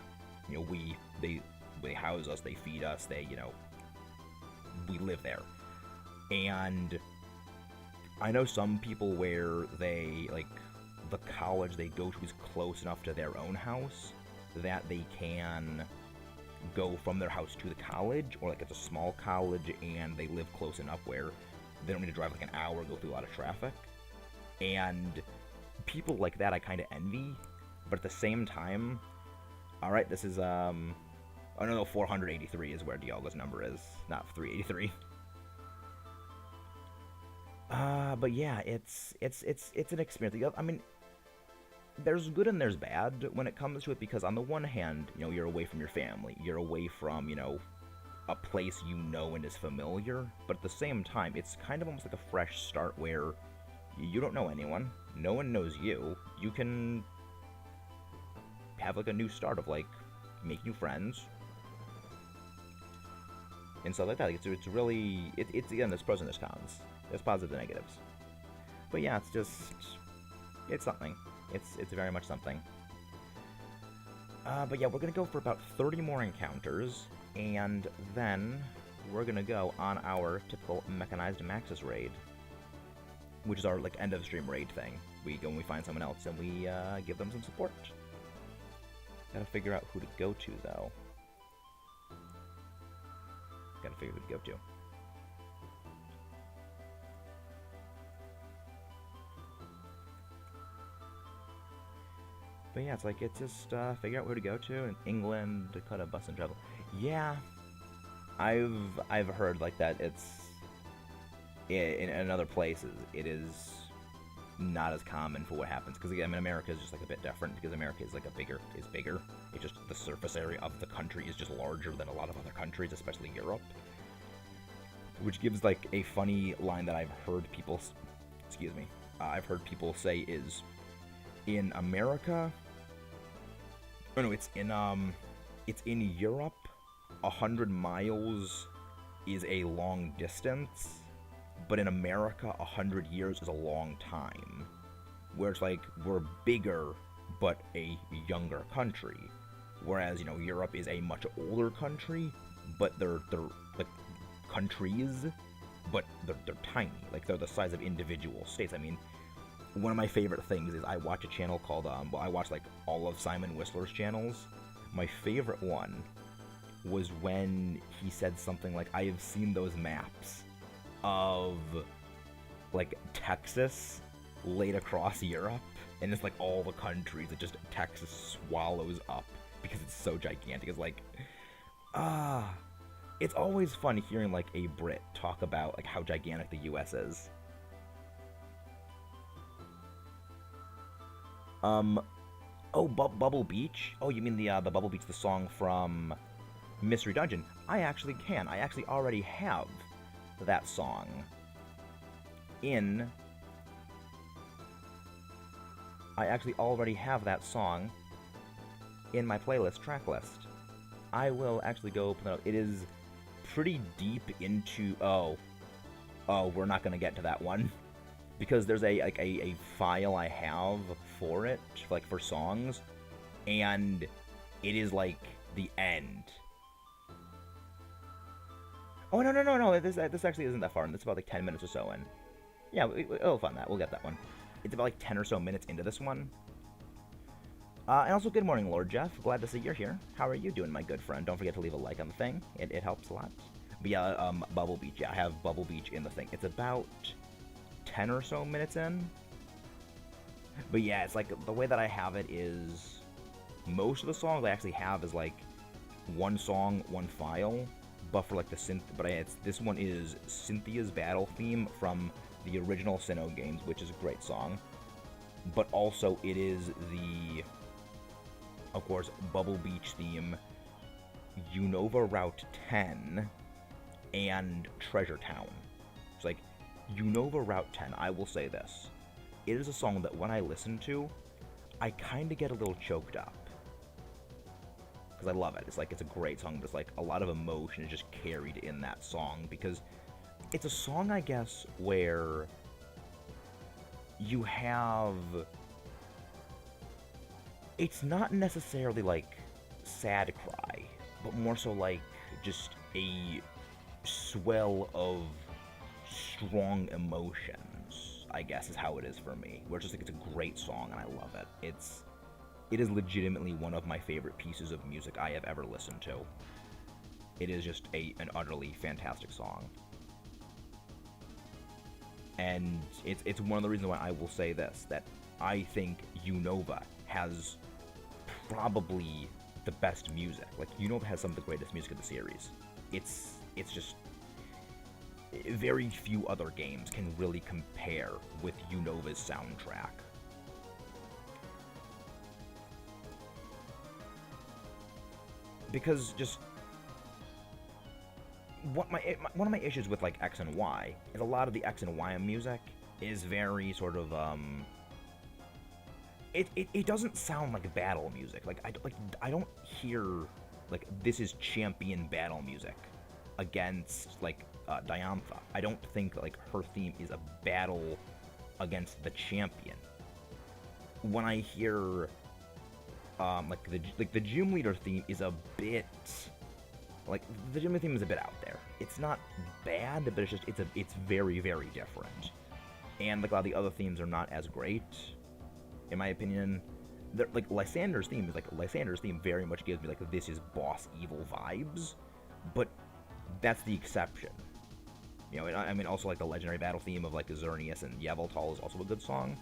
They house us, they feed us, we live there, and I know some people where they like the college they go to is close enough to their own house that they can go from their house to the college, or like it's a small college and they live close enough where they don't need to drive like an hour, go through a lot of traffic. And people like that I kind of envy, but at the same time, all right, this is oh no, 483 is where Dialga's number is, not 383. But yeah, it's an experience. I mean, there's good and there's bad when it comes to it, because on the one hand, you're away from your family, you're away from, a place and is familiar, but at the same time, it's kind of almost like a fresh start where you don't know anyone, no one knows you, you can have like a new start of like, make new friends, and stuff like that. It's really, it's again, there's pros and there's cons, there's positives and negatives, but yeah, it's something. It's very much something. But yeah, we're gonna go for about 30 more encounters, and then we're gonna go on our typical Mechanized Maxis raid, which is our like end of stream raid thing. We go and we find someone else and we give them some support. Gotta figure out who to go to though. Gotta figure who to go to. But yeah, it's like, it's just figure out where to go to in England, Dakota, bus and travel. Yeah, I've heard like that. It's in other places it is not as common for what happens, because again, I mean, America is just like a bit different, because America is like bigger. It's just the surface area of the country is just larger than a lot of other countries, especially Europe. Which gives like a funny line that I've heard people, I've heard people say is, in America, oh no, it's in Europe, 100 miles is a long distance, but in America, 100 years is a long time. Where it's like, we're bigger, but a younger country. Whereas, Europe is a much older country, but they're like, countries, but they're tiny. Like, they're the size of individual states. I mean, one of my favorite things is I watch a channel called, I watch, like, all of Simon Whistler's channels. My favorite one was when he said something like, I have seen those maps of, like, Texas laid across Europe, and it's, like, all the countries that just Texas swallows up because it's so gigantic. It's like, it's always fun hearing, like, a Brit talk about, like, how gigantic the U.S. is. Bubble Beach? Oh, you mean the Bubble Beach, the song from Mystery Dungeon? I actually can. I actually already have that song in... my playlist track list. I will actually go open it up. It is pretty deep into... Oh, we're not going to get to that one. Because there's a file I have for it, like, for songs, and it is, like, the end. Oh, no, this actually isn't that far in. It's about, like, 10 minutes or so in. Yeah, we'll find that. We'll get that one. It's about, like, 10 or so minutes into this one. And also, good morning, Lord Jeff. Glad to see you're here. How are you doing, my good friend? Don't forget to leave a like on the thing. It helps a lot. But yeah, Bubble Beach. Yeah, I have Bubble Beach in the thing. It's about 10 or so minutes in. But yeah, it's like, the way that I have it is, most of the songs I actually have is like one song, one file, but for like the synth, this one is Cynthia's Battle theme from the original Sinnoh games, which is a great song. But also it is the, of course, Bubble Beach theme, Unova Route 10, and Treasure Town. It's like, Unova Route 10, I will say this. It is a song that when I listen to, I kind of get a little choked up. Because I love it. It's like, it's a great song. There's like a lot of emotion is just carried in that song. Because it's a song, I guess, where you have... It's not necessarily like sad cry, but more so like just a swell of strong emotions, I guess, is how it is for me. Where it's just like, it's a great song and I love it. It is legitimately one of my favorite pieces of music I have ever listened to. It is just an utterly fantastic song. And it's one of the reasons why I will say this, that I think Unova has probably the best music. Like, Unova has some of the greatest music of the series. It's just... Very few other games can really compare with Unova's soundtrack. Because just... one of my issues with, like, X and Y is a lot of the X and Y music is very sort of, It doesn't sound like battle music. I don't hear, like, this is champion battle music against, like, Diantha. I don't think, like, her theme is a battle against the champion. When I hear, the gym leader theme is a bit, like, the gym leader theme is a bit out there. It's not bad, but it's very, very different. And, like, a lot of the other themes are not as great, in my opinion. Like, Lysander's theme very much gives me, like, this is boss evil vibes, but that's the exception. You know, I mean, also, like, the legendary battle theme of, like, Xerneas and Yveltal is also a good song.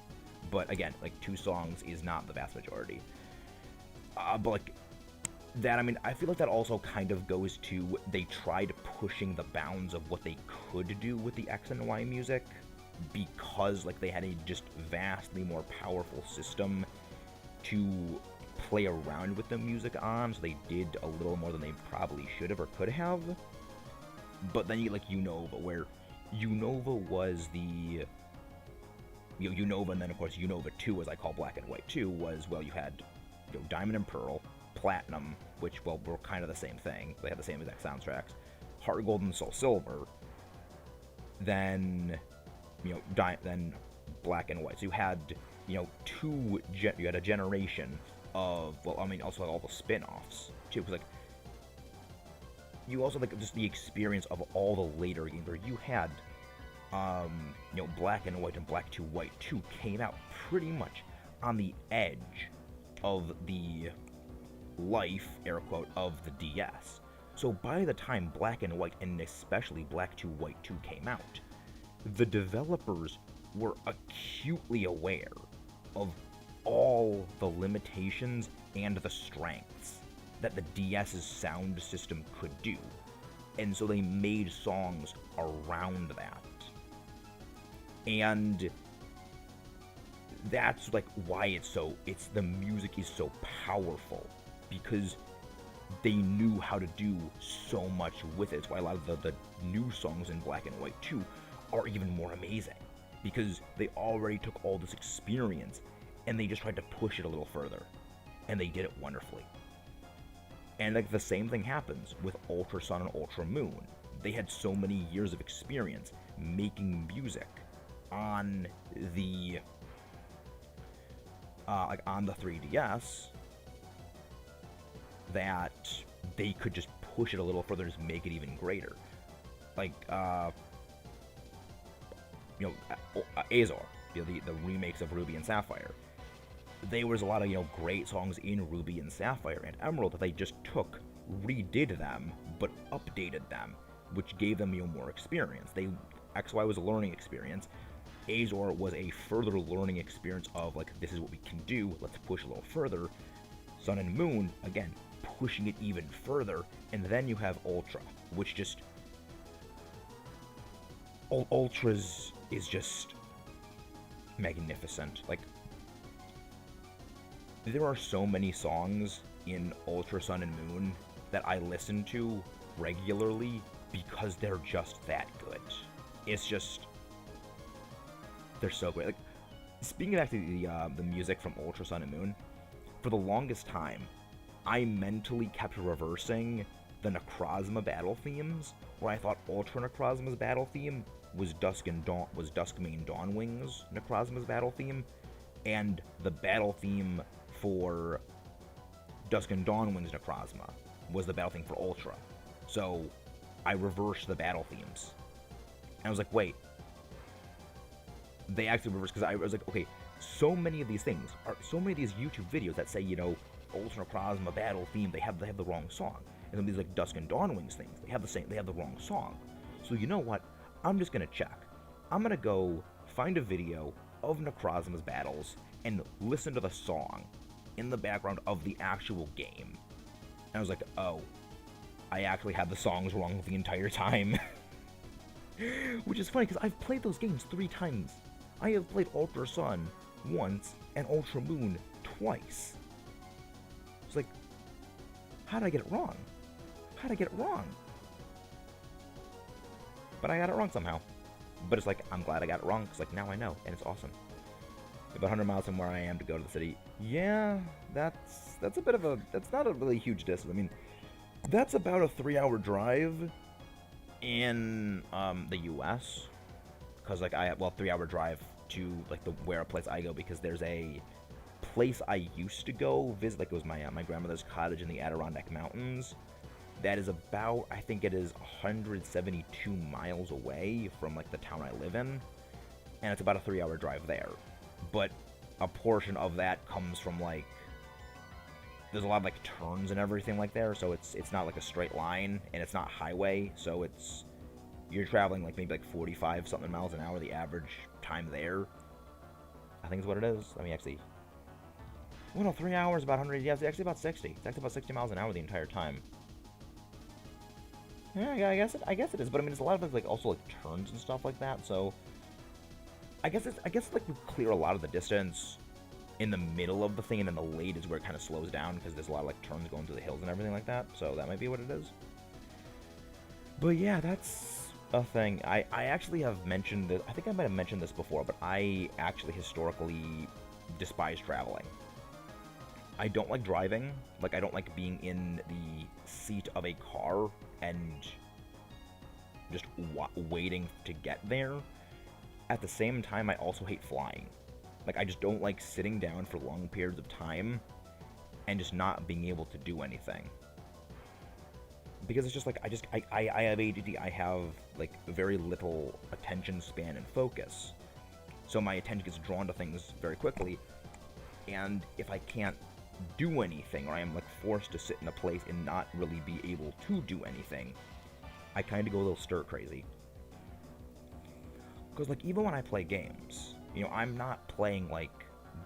But, again, like, 2 songs is not the vast majority. But, like, that, I mean, I feel like that also kind of goes to, they tried pushing the bounds of what they could do with the X and Y music, because, like, they had a just vastly more powerful system to play around with the music on, so they did a little more than they probably should have or could have. But then you get, like, Unova, where Unova was the... Unova, and then, of course, Unova 2, as I call Black and White 2, was, well, you had, Diamond and Pearl, Platinum, which, well, were kind of the same thing. They had the same exact soundtracks. Heart Gold and Soul Silver, then then Black and White. So you had you had a generation of, well, I mean, also all the spin-offs too, because like you also like just the experience of all the later games where you had Black and White and Black to White 2 came out pretty much on the edge of the life, air quote, of the DS. So by the time Black and White, and especially Black to White 2 came out, the developers were acutely aware of all the limitations and the strengths that the DS's sound system could do. And so they made songs around that. And that's like why the music is so powerful, because they knew how to do so much with it. It's why a lot of the new songs in Black and White 2 are even more amazing, because they already took all this experience and they just tried to push it a little further, and they did it wonderfully. And like the same thing happens with Ultra Sun and Ultra Moon. They had so many years of experience making music on the on the 3DS that they could just push it a little further, just make it even greater. Like Azor, the remakes of Ruby and Sapphire. There was a lot of great songs in Ruby and Sapphire and Emerald that they just took, redid them, but updated them, which gave them more experience. XY was a learning experience. Azor was a further learning experience of like, this is what we can do, let's push a little further. Sun and Moon, again, pushing it even further, and then you have Ultra, which just Ultra's is just magnificent. Like, there are so many songs in Ultra Sun and Moon that I listen to regularly because they're just that good. It's just, they're so great. Like, speaking of actually the music from Ultra Sun and Moon, for the longest time, I mentally kept reversing the Necrozma battle themes, where I thought Ultra Necrozma's battle theme was Duskmane Dawnwing's Necrozma's battle theme, and the battle theme for Dusk and Dawnwing's Necrozma was the battle theme for Ultra. So I reversed the battle themes. And I was like, wait. They actually reversed, because I was like, okay, so many of these things so many of these YouTube videos that say, Ultra Necrozma battle theme, they have the wrong song. And then these like Dusk and Dawnwings things, they have the wrong song. So you know what? I'm just gonna check. I'm gonna go find a video of Necrozma's battles and listen to the song in the background of the actual game. And I was like, oh, I actually had the songs wrong the entire time. Which is funny, because I've played those games 3 times. I have played Ultra Sun once and Ultra Moon twice. It's like, how did I get it wrong? How did I get it wrong? But I got it wrong somehow. But it's like, I'm glad I got it wrong, because like, now I know, and it's awesome. About 100 miles from where I am to go to the city. Yeah, that's a bit of that's not a really huge distance. I mean, that's about a 3-hour drive in the U.S. Because like 3-hour drive to like where a place I go, because there's a place I used to go visit, like it was my grandmother's cottage in the Adirondack Mountains. That is about, I think it is 172 miles away from like the town I live in, and it's about a 3-hour drive there. But a portion of that comes from like, there's a lot of like turns and everything like there, so it's not like a straight line, and it's not highway, so you're traveling like maybe like 45 something miles an hour. The average time there, I think is what it is. I mean, actually, well, no, 3 hours, about 100. Yeah, it's actually about 60. It's actually about 60 miles an hour the entire time. Yeah, I guess it is. But I mean, there's a lot of like also like turns and stuff like that. So I guess like we clear a lot of the distance in the middle of the thing, and then the late is where it kind of slows down, because there's a lot of like turns going through the hills and everything like that. So that might be what it is. But yeah, that's a thing. I actually have mentioned this. I think I might have mentioned this before, but I actually historically despise traveling. I don't like driving. Like, I don't like being in the seat of a car and just waiting to get there. At the same time, I also hate flying. Like, I just don't like sitting down for long periods of time and just not being able to do anything. Because it's just like, I have ADD, I have, like, very little attention span and focus. So my attention gets drawn to things very quickly, and if I can't do anything, or I am, like, forced to sit in a place and not really be able to do anything, I kind of go a little stir-crazy. Because, like, even when I play games, you know, I'm not playing, like,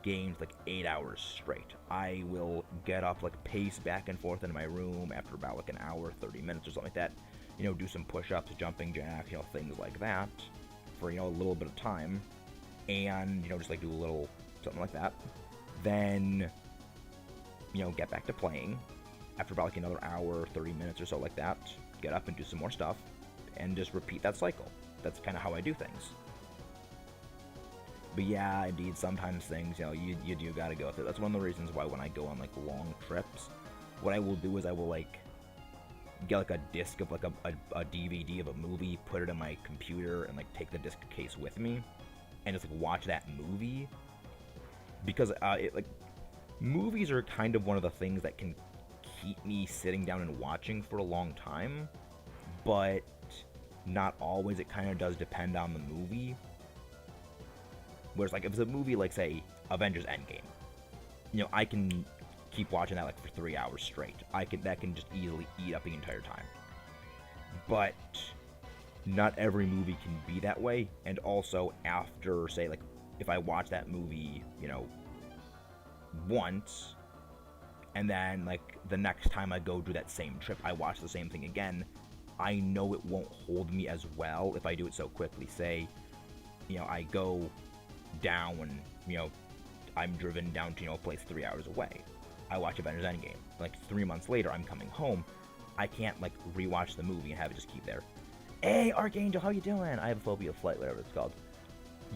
games, like, 8 hours straight. I will get up, like, pace back and forth in my room after about, like, an hour, 30 minutes or something like that. You know, do some push-ups, jumping jacks, you know, things like that for, you know, a little bit of time. And, you know, just, like, do a little something like that. Then, you know, get back to playing. After about, like, another hour, 30 minutes or so like that, get up and do some more stuff. And just repeat that cycle. That's kind of how I do things. But yeah, indeed, sometimes things, you know, you do gotta go through. That's one of the reasons why when I go on, like, long trips, what I will do is I will, like, get, like, a disc of, like, a DVD of a movie, put it in my computer, and, like, take the disc case with me, and just, like, watch that movie. Because, movies are kind of one of the things that can keep me sitting down and watching for a long time, but not always. It kind of does depend on the movie. Whereas, like, if it's a movie like, say, Avengers Endgame, you know, I can keep watching that, like, for 3 hours straight. That can just easily eat up the entire time. But not every movie can be that way. And also, after, say, like, if I watch that movie, you know, once, and then, like, the next time I go do that same trip, I watch the same thing again, I know it won't hold me as well if I do it so quickly. Say, you know, I go down, you know, I'm driven down to, you know, a place 3 hours away. I watch Avengers Endgame. Like, 3 months later, I'm coming home. I can't, like, rewatch the movie and have it just keep there. Hey, Archangel, how you doing? I have a phobia of flight, whatever it's called.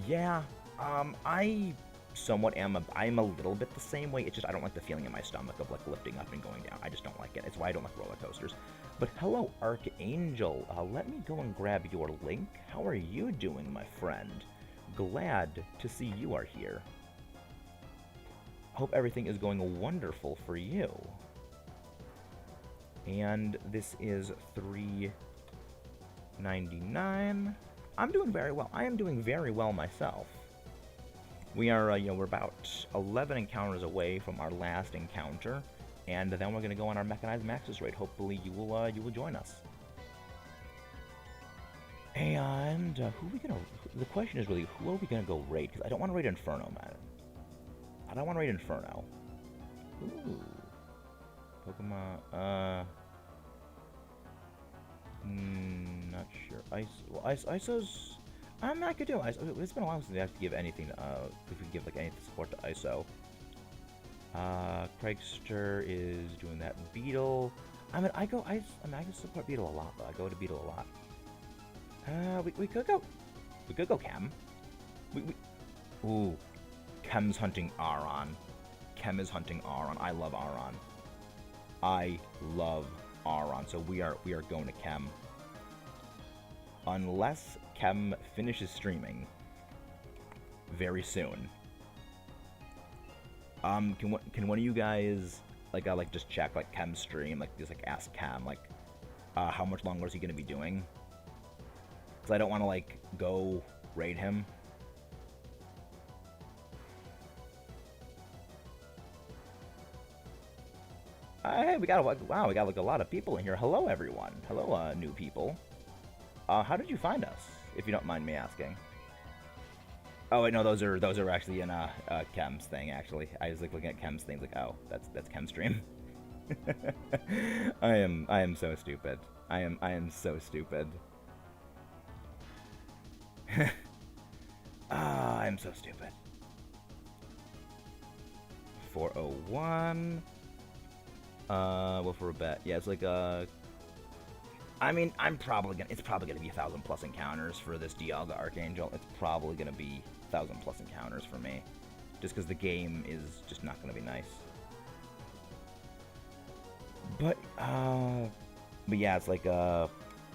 Yeah, I somewhat I'm a little bit the same way. It's just I don't like the feeling in my stomach of, like, lifting up and going down. I just don't like it. It's why I don't like roller coasters. But hello, Archangel. Let me go and grab your link. How are you doing, my friend? Glad to see you are here. Hope everything is going wonderful for you. And this is $3.99. I'm doing very well. I am doing very well myself. We are, you know, we're about 11 encounters away from our last encounter, and then we're gonna go on our mechanized maxis raid. Hopefully, you will join us. And who are we gonna? The question is really, who are we gonna go raid? Because I don't want to raid Inferno, man. I don't want to raid Inferno. Ooh, Pokemon. Not sure. ISO's. I'm not gonna do ISO. It's been a while since we have to give anything. If we give, like, any support to ISO. Craigster is doing that. Beetle. I can support Beetle a lot, though. I go to Beetle a lot. We could go. We could go Chem. Ooh. Chem's hunting Aron. Chem is hunting Aron. I love Aron. I love Aron. So we are going to Chem. Unless Chem finishes streaming very soon. Can one of you guys like just check, like, Chem's stream, like, just, like, ask Chem, like, how much longer is he gonna be doing? Because I don't want to, like, go raid him. Hey, we got, wow, we got, like, a lot of people in here. Hello, everyone. Hello, new people. How did you find us, if you don't mind me asking? Oh wait, no, those are actually in Chem's thing. Actually, I was, like, looking at Chem's things, like, oh, that's Chem's stream. I am so stupid. I am so stupid. I'm so stupid. 401. Well, for a bet, yeah, it's like I mean, it's probably gonna be 1,000+ encounters for this Dialga Archangel. It's probably gonna be 1,000+ encounters for me, just because the game is just not gonna be nice. But yeah, it's like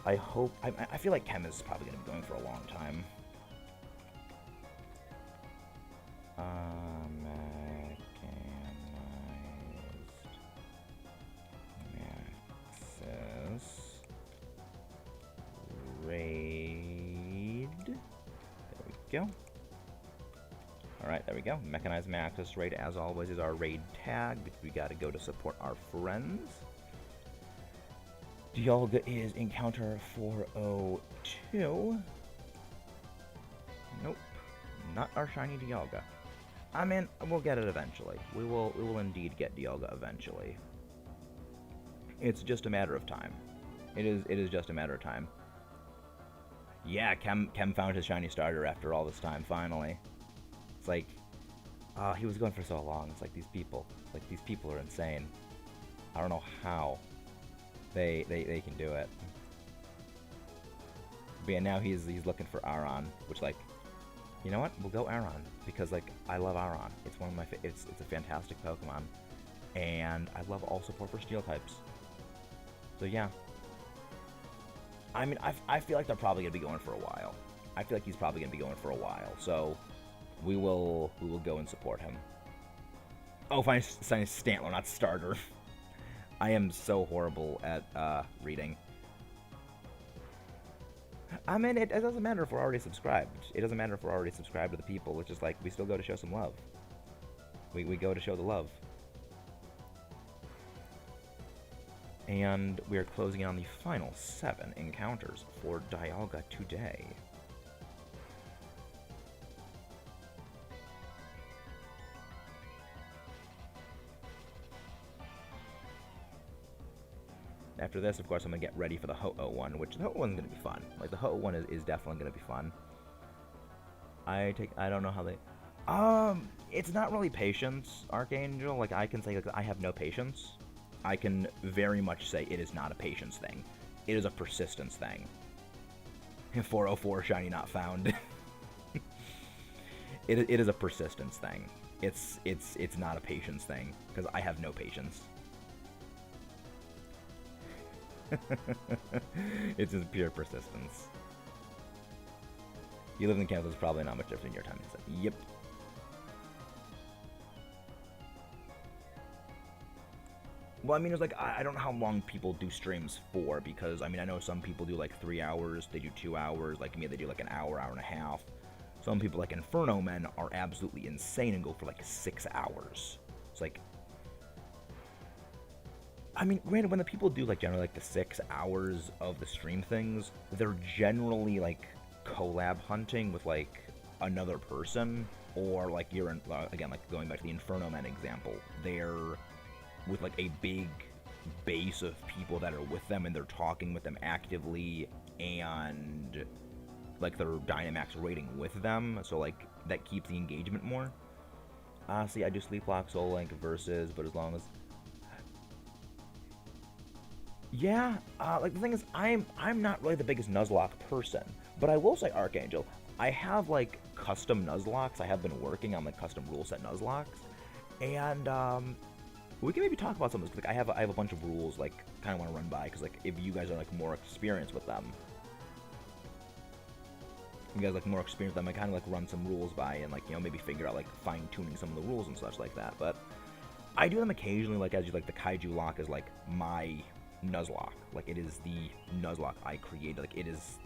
I hope... I feel like Chem is probably going to be going for a long time. Mechanized Maxis Raid. There we go. Alright, there we go. Mechanized Maxis Raid, as always, is our raid tag, because we gotta go to support our friends. Dialga is Encounter 402. Nope. Not our shiny Dialga. I mean, we'll get it eventually. We will indeed get Dialga eventually. It's just a matter of time. It is just a matter of time. Yeah, Chem found his shiny starter after all this time, finally. It's like, he was going for so long. It's like these people are insane. I don't know how they can do it. But yeah, now he's looking for Aron, which, like, you know what? We'll go Aron, because, like, I love Aron. It's one of my it's a fantastic Pokemon, and I love all support for Steel types. So yeah. I mean, I feel like they're probably gonna be going for a while. I feel like he's probably gonna be going for a while. So we will go and support him. Oh, fine, Stantler, not starter. I am so horrible at reading. I mean, it doesn't matter if we're already subscribed. It doesn't matter if we're already subscribed to the people. It's just like, we still go to show some love. We go to show the love. And we are closing in on the final 7 encounters for Dialga today. After this, of course, I'm going to get ready for the Ho-Oh one, which the Ho-Oh one's going to be fun. Like, the Ho-Oh one is definitely going to be fun. I don't know how they... it's not really patience, Archangel. Like, I can say, like, I have no patience. I can very much say it is not a patience thing. It is a persistence thing. 404 shiny not found. It is a persistence thing. It's not a patience thing, because I have no patience. It's just pure persistence. You live in Kansas, probably not much different in your time. Like, yep. Well, I mean, it's like, I don't know how long people do streams for, because, I mean, I know some people do, like, 3 hours, they do 2 hours, like me, they do, like, an hour, hour and a half. Some people, like Inferno Men, are absolutely insane and go for, like, 6 hours. It's like... I mean, granted, when the people do, like, generally, like, the 6 hours of the stream things, they're generally, like, collab hunting with, like, another person, or, like, you're in, again, like, going back to the Inferno Men example, they're with, like, a big base of people that are with them, and they're talking with them actively, and, like, they're Dynamax rating with them, so, like, that keeps the engagement more. See, I do Sleeplock, Soul Link versus, but as long as... Yeah, like, the thing is, I'm not really the biggest Nuzlocke person, but I will say, Archangel, I have, like, custom Nuzlocks. I have been working on, like, custom rule set Nuzlocks, and, we can maybe talk about some of this. Like, I have a bunch of rules, like, kind of want to run by, because, like, if you guys are, like, more experienced with them, I kind of, like, run some rules by and, like, you know, maybe figure out, like, fine-tuning some of the rules and such like that, but I do them occasionally, like, as you, like, the Kaiju Lock is, like, my Nuzlocke. Like, it is the Nuzlocke I created. Like, it is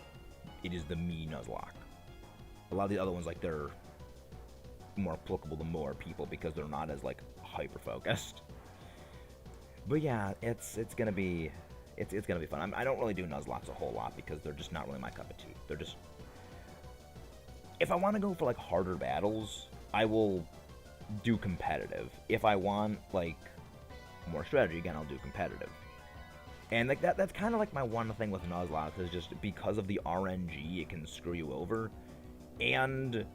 the me Nuzlocke. A lot of the other ones, like, they're more applicable to more people because they're not as, like, hyper-focused. But yeah, it's gonna be fun. I don't really do Nuzlocks a whole lot because they're just not really my cup of tea. They're just... If I want to go for, like, harder battles, I will do competitive. If I want, like, more strategy, again, I'll do competitive. And, like, that's kind of, like, my one thing with Nuzlocke, is just because of the RNG, it can screw you over. And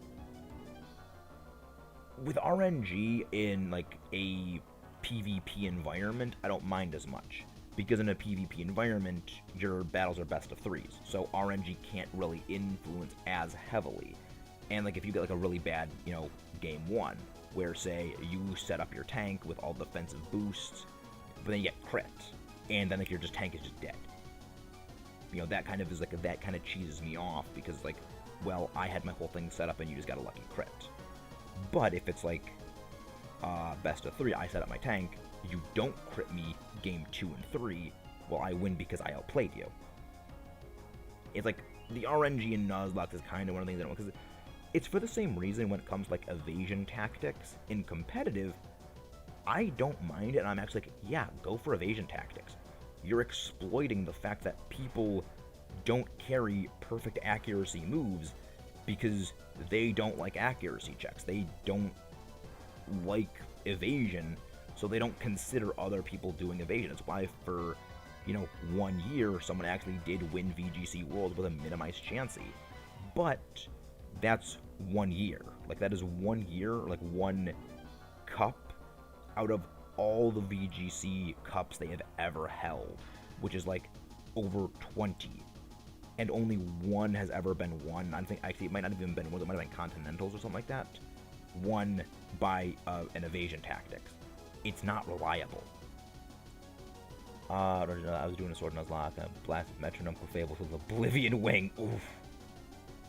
with RNG in, like, a PvP environment, I don't mind as much. Because in a PvP environment, your battles are best of 3s, so RNG can't really influence as heavily. And, like, if you get, like, a really bad, you know, game 1, where, say, you set up your tank with all defensive boosts, but then you get crit, and then, like, your tank is just dead. that kind of is like, that kind of cheeses me off because, like, well, I had my whole thing set up and you just got a lucky crit. But if it's like best of 3, I set up my tank, you don't crit me game 2 and 3, well, I win because I outplayed you. It's like the RNG in Nuzlocke is kind of one of the things I don't, because it's for the same reason when it comes to like evasion tactics in competitive. I don't mind it, and I'm actually like, yeah, go for evasion tactics. You're exploiting the fact that people don't carry perfect accuracy moves because they don't like accuracy checks. They don't like evasion, so they don't consider other people doing evasion. That's why for, 1 year, someone actually did win VGC Worlds with a minimized Chansey. But that's 1 year. Like, that is 1 year, like one cup out of all the VGC cups they have ever held, which is like over 20. And only one has ever been won. I think actually it might not have even been one. It might have been Continentals or something like that. Won by an evasion tactics. It's not reliable. I was doing a Sword Nuzlocke, a blast metronome Clefable with Oblivion Wing. Oof.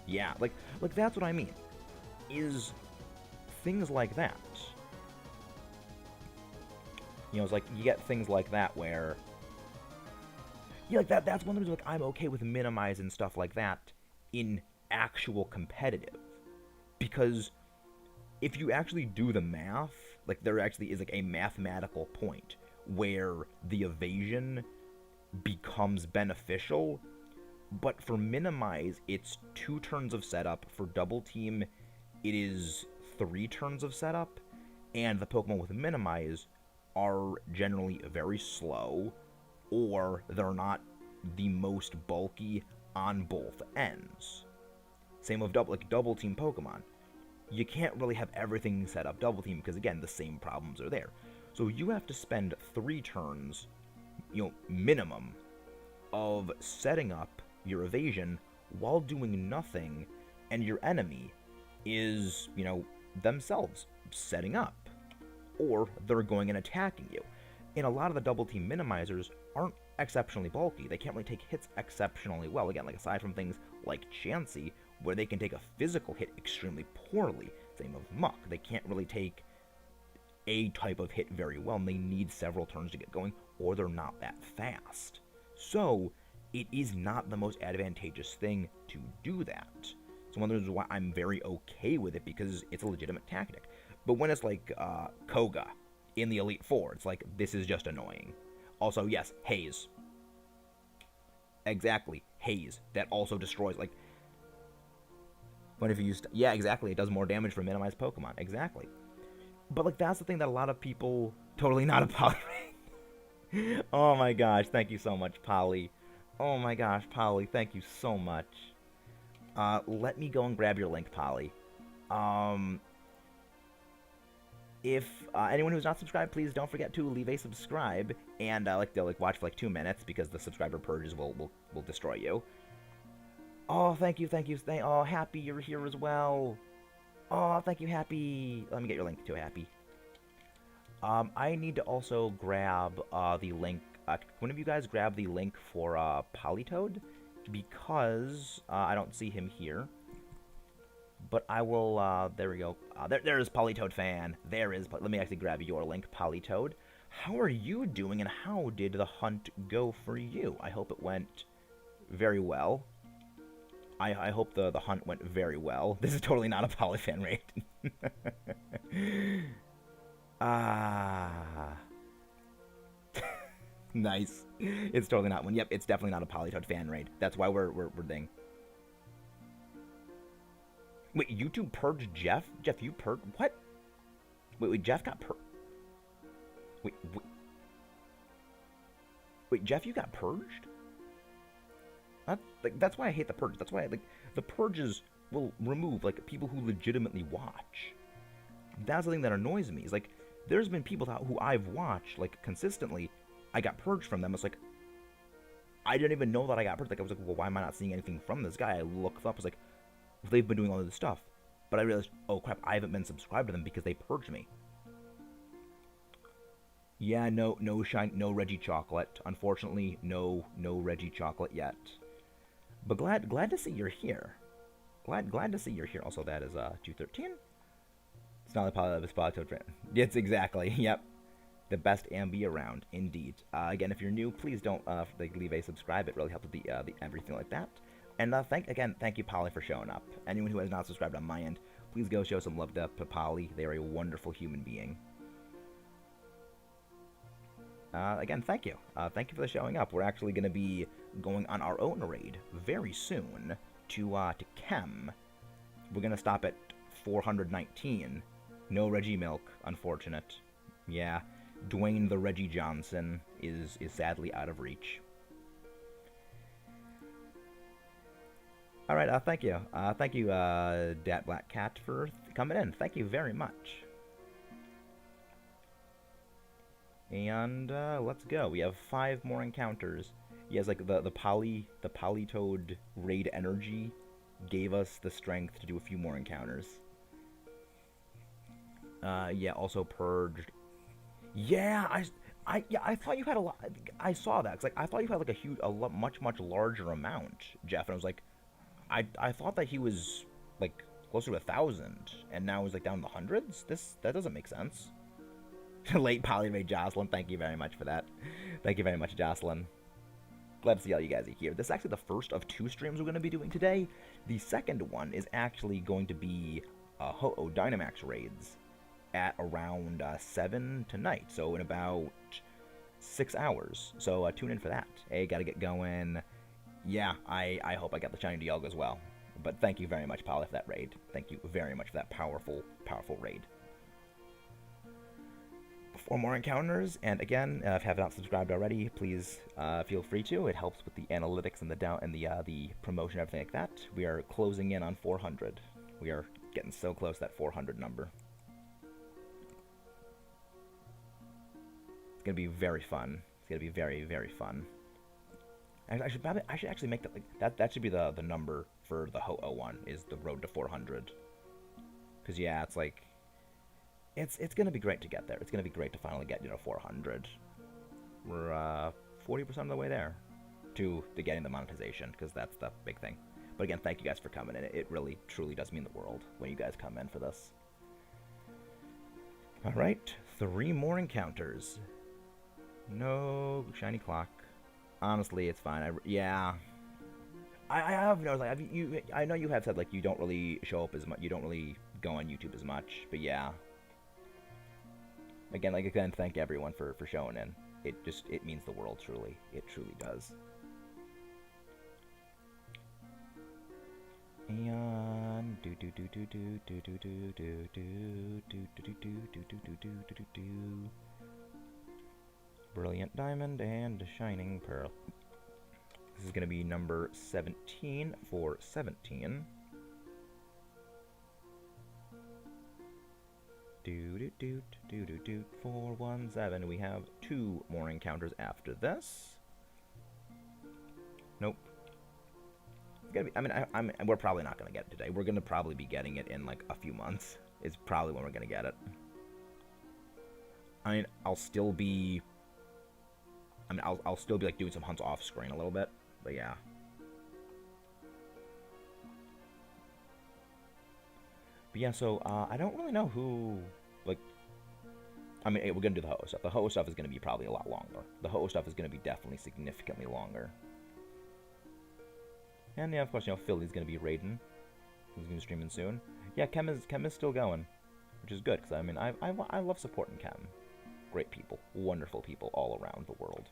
Yeah, like that's what I mean. Is things like that. It's like you get things like that where, yeah, like that's one of the reasons like I'm okay with minimizing stuff like that in actual competitive, because if you actually do the math, like there actually is like a mathematical point where the evasion becomes beneficial, but for minimize it's 2 turns of setup. For double team, it is 3 turns of setup, and the Pokemon with minimize are generally very slow, or they're not the most bulky on both ends. Same with double team Pokemon. You can't really have everything set up double team because, again, the same problems are there. So you have to spend 3 turns, minimum, of setting up your evasion while doing nothing, and your enemy is, themselves setting up. Or they're going and attacking you. And a lot of the double team minimizers aren't exceptionally bulky. They can't really take hits exceptionally well. Again, like aside from things like Chansey, where they can take a physical hit extremely poorly. Same with Muck. They can't really take a type of hit very well, and they need several turns to get going, or they're not that fast. So, it is not the most advantageous thing to do that. So one of the reasons why I'm very okay with it, because it's a legitimate tactic. But when it's like Koga in the Elite Four, it's like, this is just annoying. Also, yes, Haze. Exactly, Haze. That also destroys, like, what if you use... Yeah, exactly, it does more damage for minimized Pokemon. Exactly. But, like, that's the thing that a lot of people... Totally not a Poly. Oh my gosh, thank you so much, Polly. Oh my gosh, Polly, thank you so much. Let me go and grab your link, Polly. If anyone who's not subscribed, please don't forget to leave a subscribe and watch for like 2 minutes, because the subscriber purges will destroy you. Oh, thank you. Oh, Happy, you're here as well. Oh, thank you, Happy. Let me get your link to Happy. I need to also grab the link. One of you guys grab the link for Politoed, because I don't see him here. But I will, there we go. There is Politoed fan. There is, let me actually grab your link, Politoed. How are you doing, and how did the hunt go for you? I hope it went very well. I hope the hunt went very well. This is totally not a Polyfan raid. Nice. It's totally not one. Yep, it's definitely not a Politoed fan raid. That's why we're ding. Wait, YouTube purged Jeff? Jeff, you purged... What? Wait, Jeff got purged... Wait, Jeff, you got purged? That's why I hate the purge. That's why, the purges will remove, people who legitimately watch. That's the thing that annoys me. Is, there's been people who I've watched, consistently. I got purged from them. It's I didn't even know that I got purged. I was like, well, why am I not seeing anything from this guy? I looked up, I was like, they've been doing all of this stuff. But I realized, oh crap, I haven't been subscribed to them because they purged me. Yeah, no Reggie Chocolate. Unfortunately, no Reggie Chocolate yet. But glad to see you're here. Glad to see you're here. Also, that is 213. It's not a part of this podcast. It's exactly. Yep. The best ambi around, indeed. Again, if you're new, please don't leave a subscribe. It really helps with the everything like that. And thank you, Polly, for showing up. Anyone who has not subscribed on my end, please go show some love to Polly. They are a wonderful human being. Again, thank you. Thank you for showing up. We're actually going to be going on our own raid very soon to Chem. We're going to stop at 419. No Reggie Milk, unfortunate. Yeah, Dwayne the Reggie Johnson is sadly out of reach. Alright, thank you. Thank you, Dat Black Cat, for coming in. Thank you very much. And let's go. We have 5 more encounters. Yes, like the Polytoad raid energy gave us the strength to do a few more encounters. Yeah, also purged. Yeah, I thought you had a lot. I saw that. 'Cause, like, I thought you had like a much larger amount, Jeff. And I was like, I thought that he was like closer to 1,000, and now he's like down in the hundreds. That doesn't make sense. Late Polyraid Jocelyn, thank you very much for that. Thank you very much, Jocelyn. Glad to see all you guys are here. This is actually the first of 2 streams we're going to be doing today. The second one is actually going to be Ho-Oh Dynamax raids at around 7 tonight, so in about 6 hours. So tune in for that. Hey, gotta get going. Yeah, I hope I got the shiny Dialga as well. But thank you very much, Polly, for that raid. Thank you very much for that powerful raid. 4 more encounters, and again, if you have not subscribed already, please feel free to. It helps with the analytics and the promotion, everything like that. We are closing in on 400. We are getting so close to that 400 number. It's gonna be very fun. It's gonna be very fun. I should actually make that like that should be the number for the Ho-Oh one, is the road to 400. Because yeah, it's like it's gonna be great to get there. It's gonna be great to finally get 400. We're 40% of the way there to getting the monetization, because that's the big thing. But again, thank you guys for coming in. It really truly does mean the world when you guys come in for this. All right, 3 more encounters. No shiny clock. Honestly, it's fine. I have noticed, like, I know you have said like you don't really show up as much, you don't really go on YouTube as much, but yeah. Again, thank everyone for showing in. It means the world, truly. It truly does. And Brilliant Diamond and Shining Pearl. This is going to be number 17 for 17. Doot 417. We have 2 more encounters after this. Nope. It's gonna be. I mean, we're probably not gonna get it today. We're gonna probably be getting it in like a few months. It's probably when we're gonna get it. I mean, I'll still be like doing some hunts off screen a little bit, but yeah. But yeah, so I don't really know who, like, I mean, we're gonna do the Ho-Oh stuff. The Ho-Oh stuff is gonna be probably a lot longer. The Ho-Oh stuff is gonna be definitely significantly longer. And yeah, of course, Philly's gonna be raiding. He's gonna be streaming soon. Yeah, Chem is still going, which is good, because I mean, I love supporting Chem. Great people, wonderful people all around the world.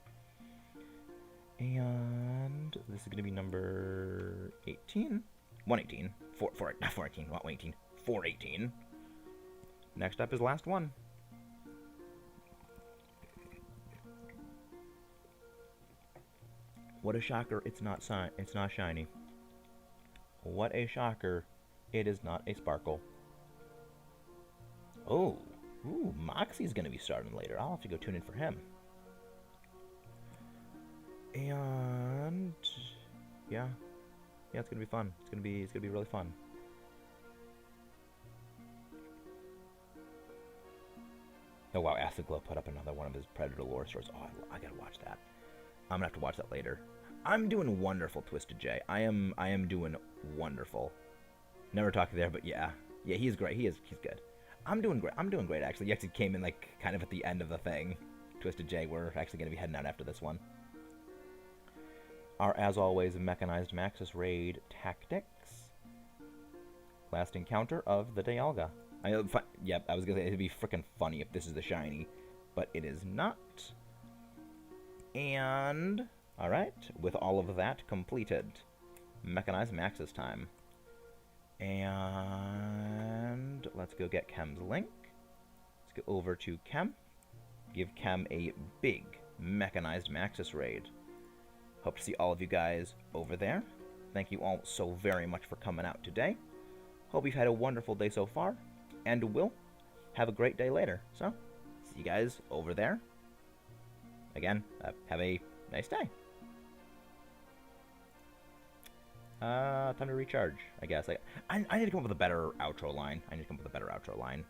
And this is gonna be number 18, 118, 418, not 118, 418. Next up is last one. What a shocker! It's not shiny. What a shocker! It is not a sparkle. Oh, ooh, Moxie's gonna be starting later. I'll have to go tune in for him. And yeah, it's gonna be fun. It's gonna be really fun. Oh wow, Acid Glow put up another one of his Predator lore stories. Oh, I gotta watch that. I'm gonna have to watch that later. I'm doing wonderful, Twisted J. I am doing wonderful. Never talked there, but yeah. Yeah, he's great. He's good. I'm doing great. I'm doing great, actually. He actually came in, like, kind of at the end of the thing. Twisted J, we're actually going to be heading out after this one. Our, as always, Mechanized Maxis Raid Tactics. Last encounter of the Dialga. Yep, I was going to say, it'd be freaking funny if this is the shiny, but it is not. And, alright, with all of that completed, Mechanized Maxis time. And let's go get Chem's link. Let's go over to Chem. Give Chem a big Mechanized Maxis raid. Hope to see all of you guys over there. Thank you all so very much for coming out today. Hope you've had a wonderful day so far, and will have a great day later. So, see you guys over there. Again, have a nice day. Time to recharge, I guess. I need to come up with a better outro line.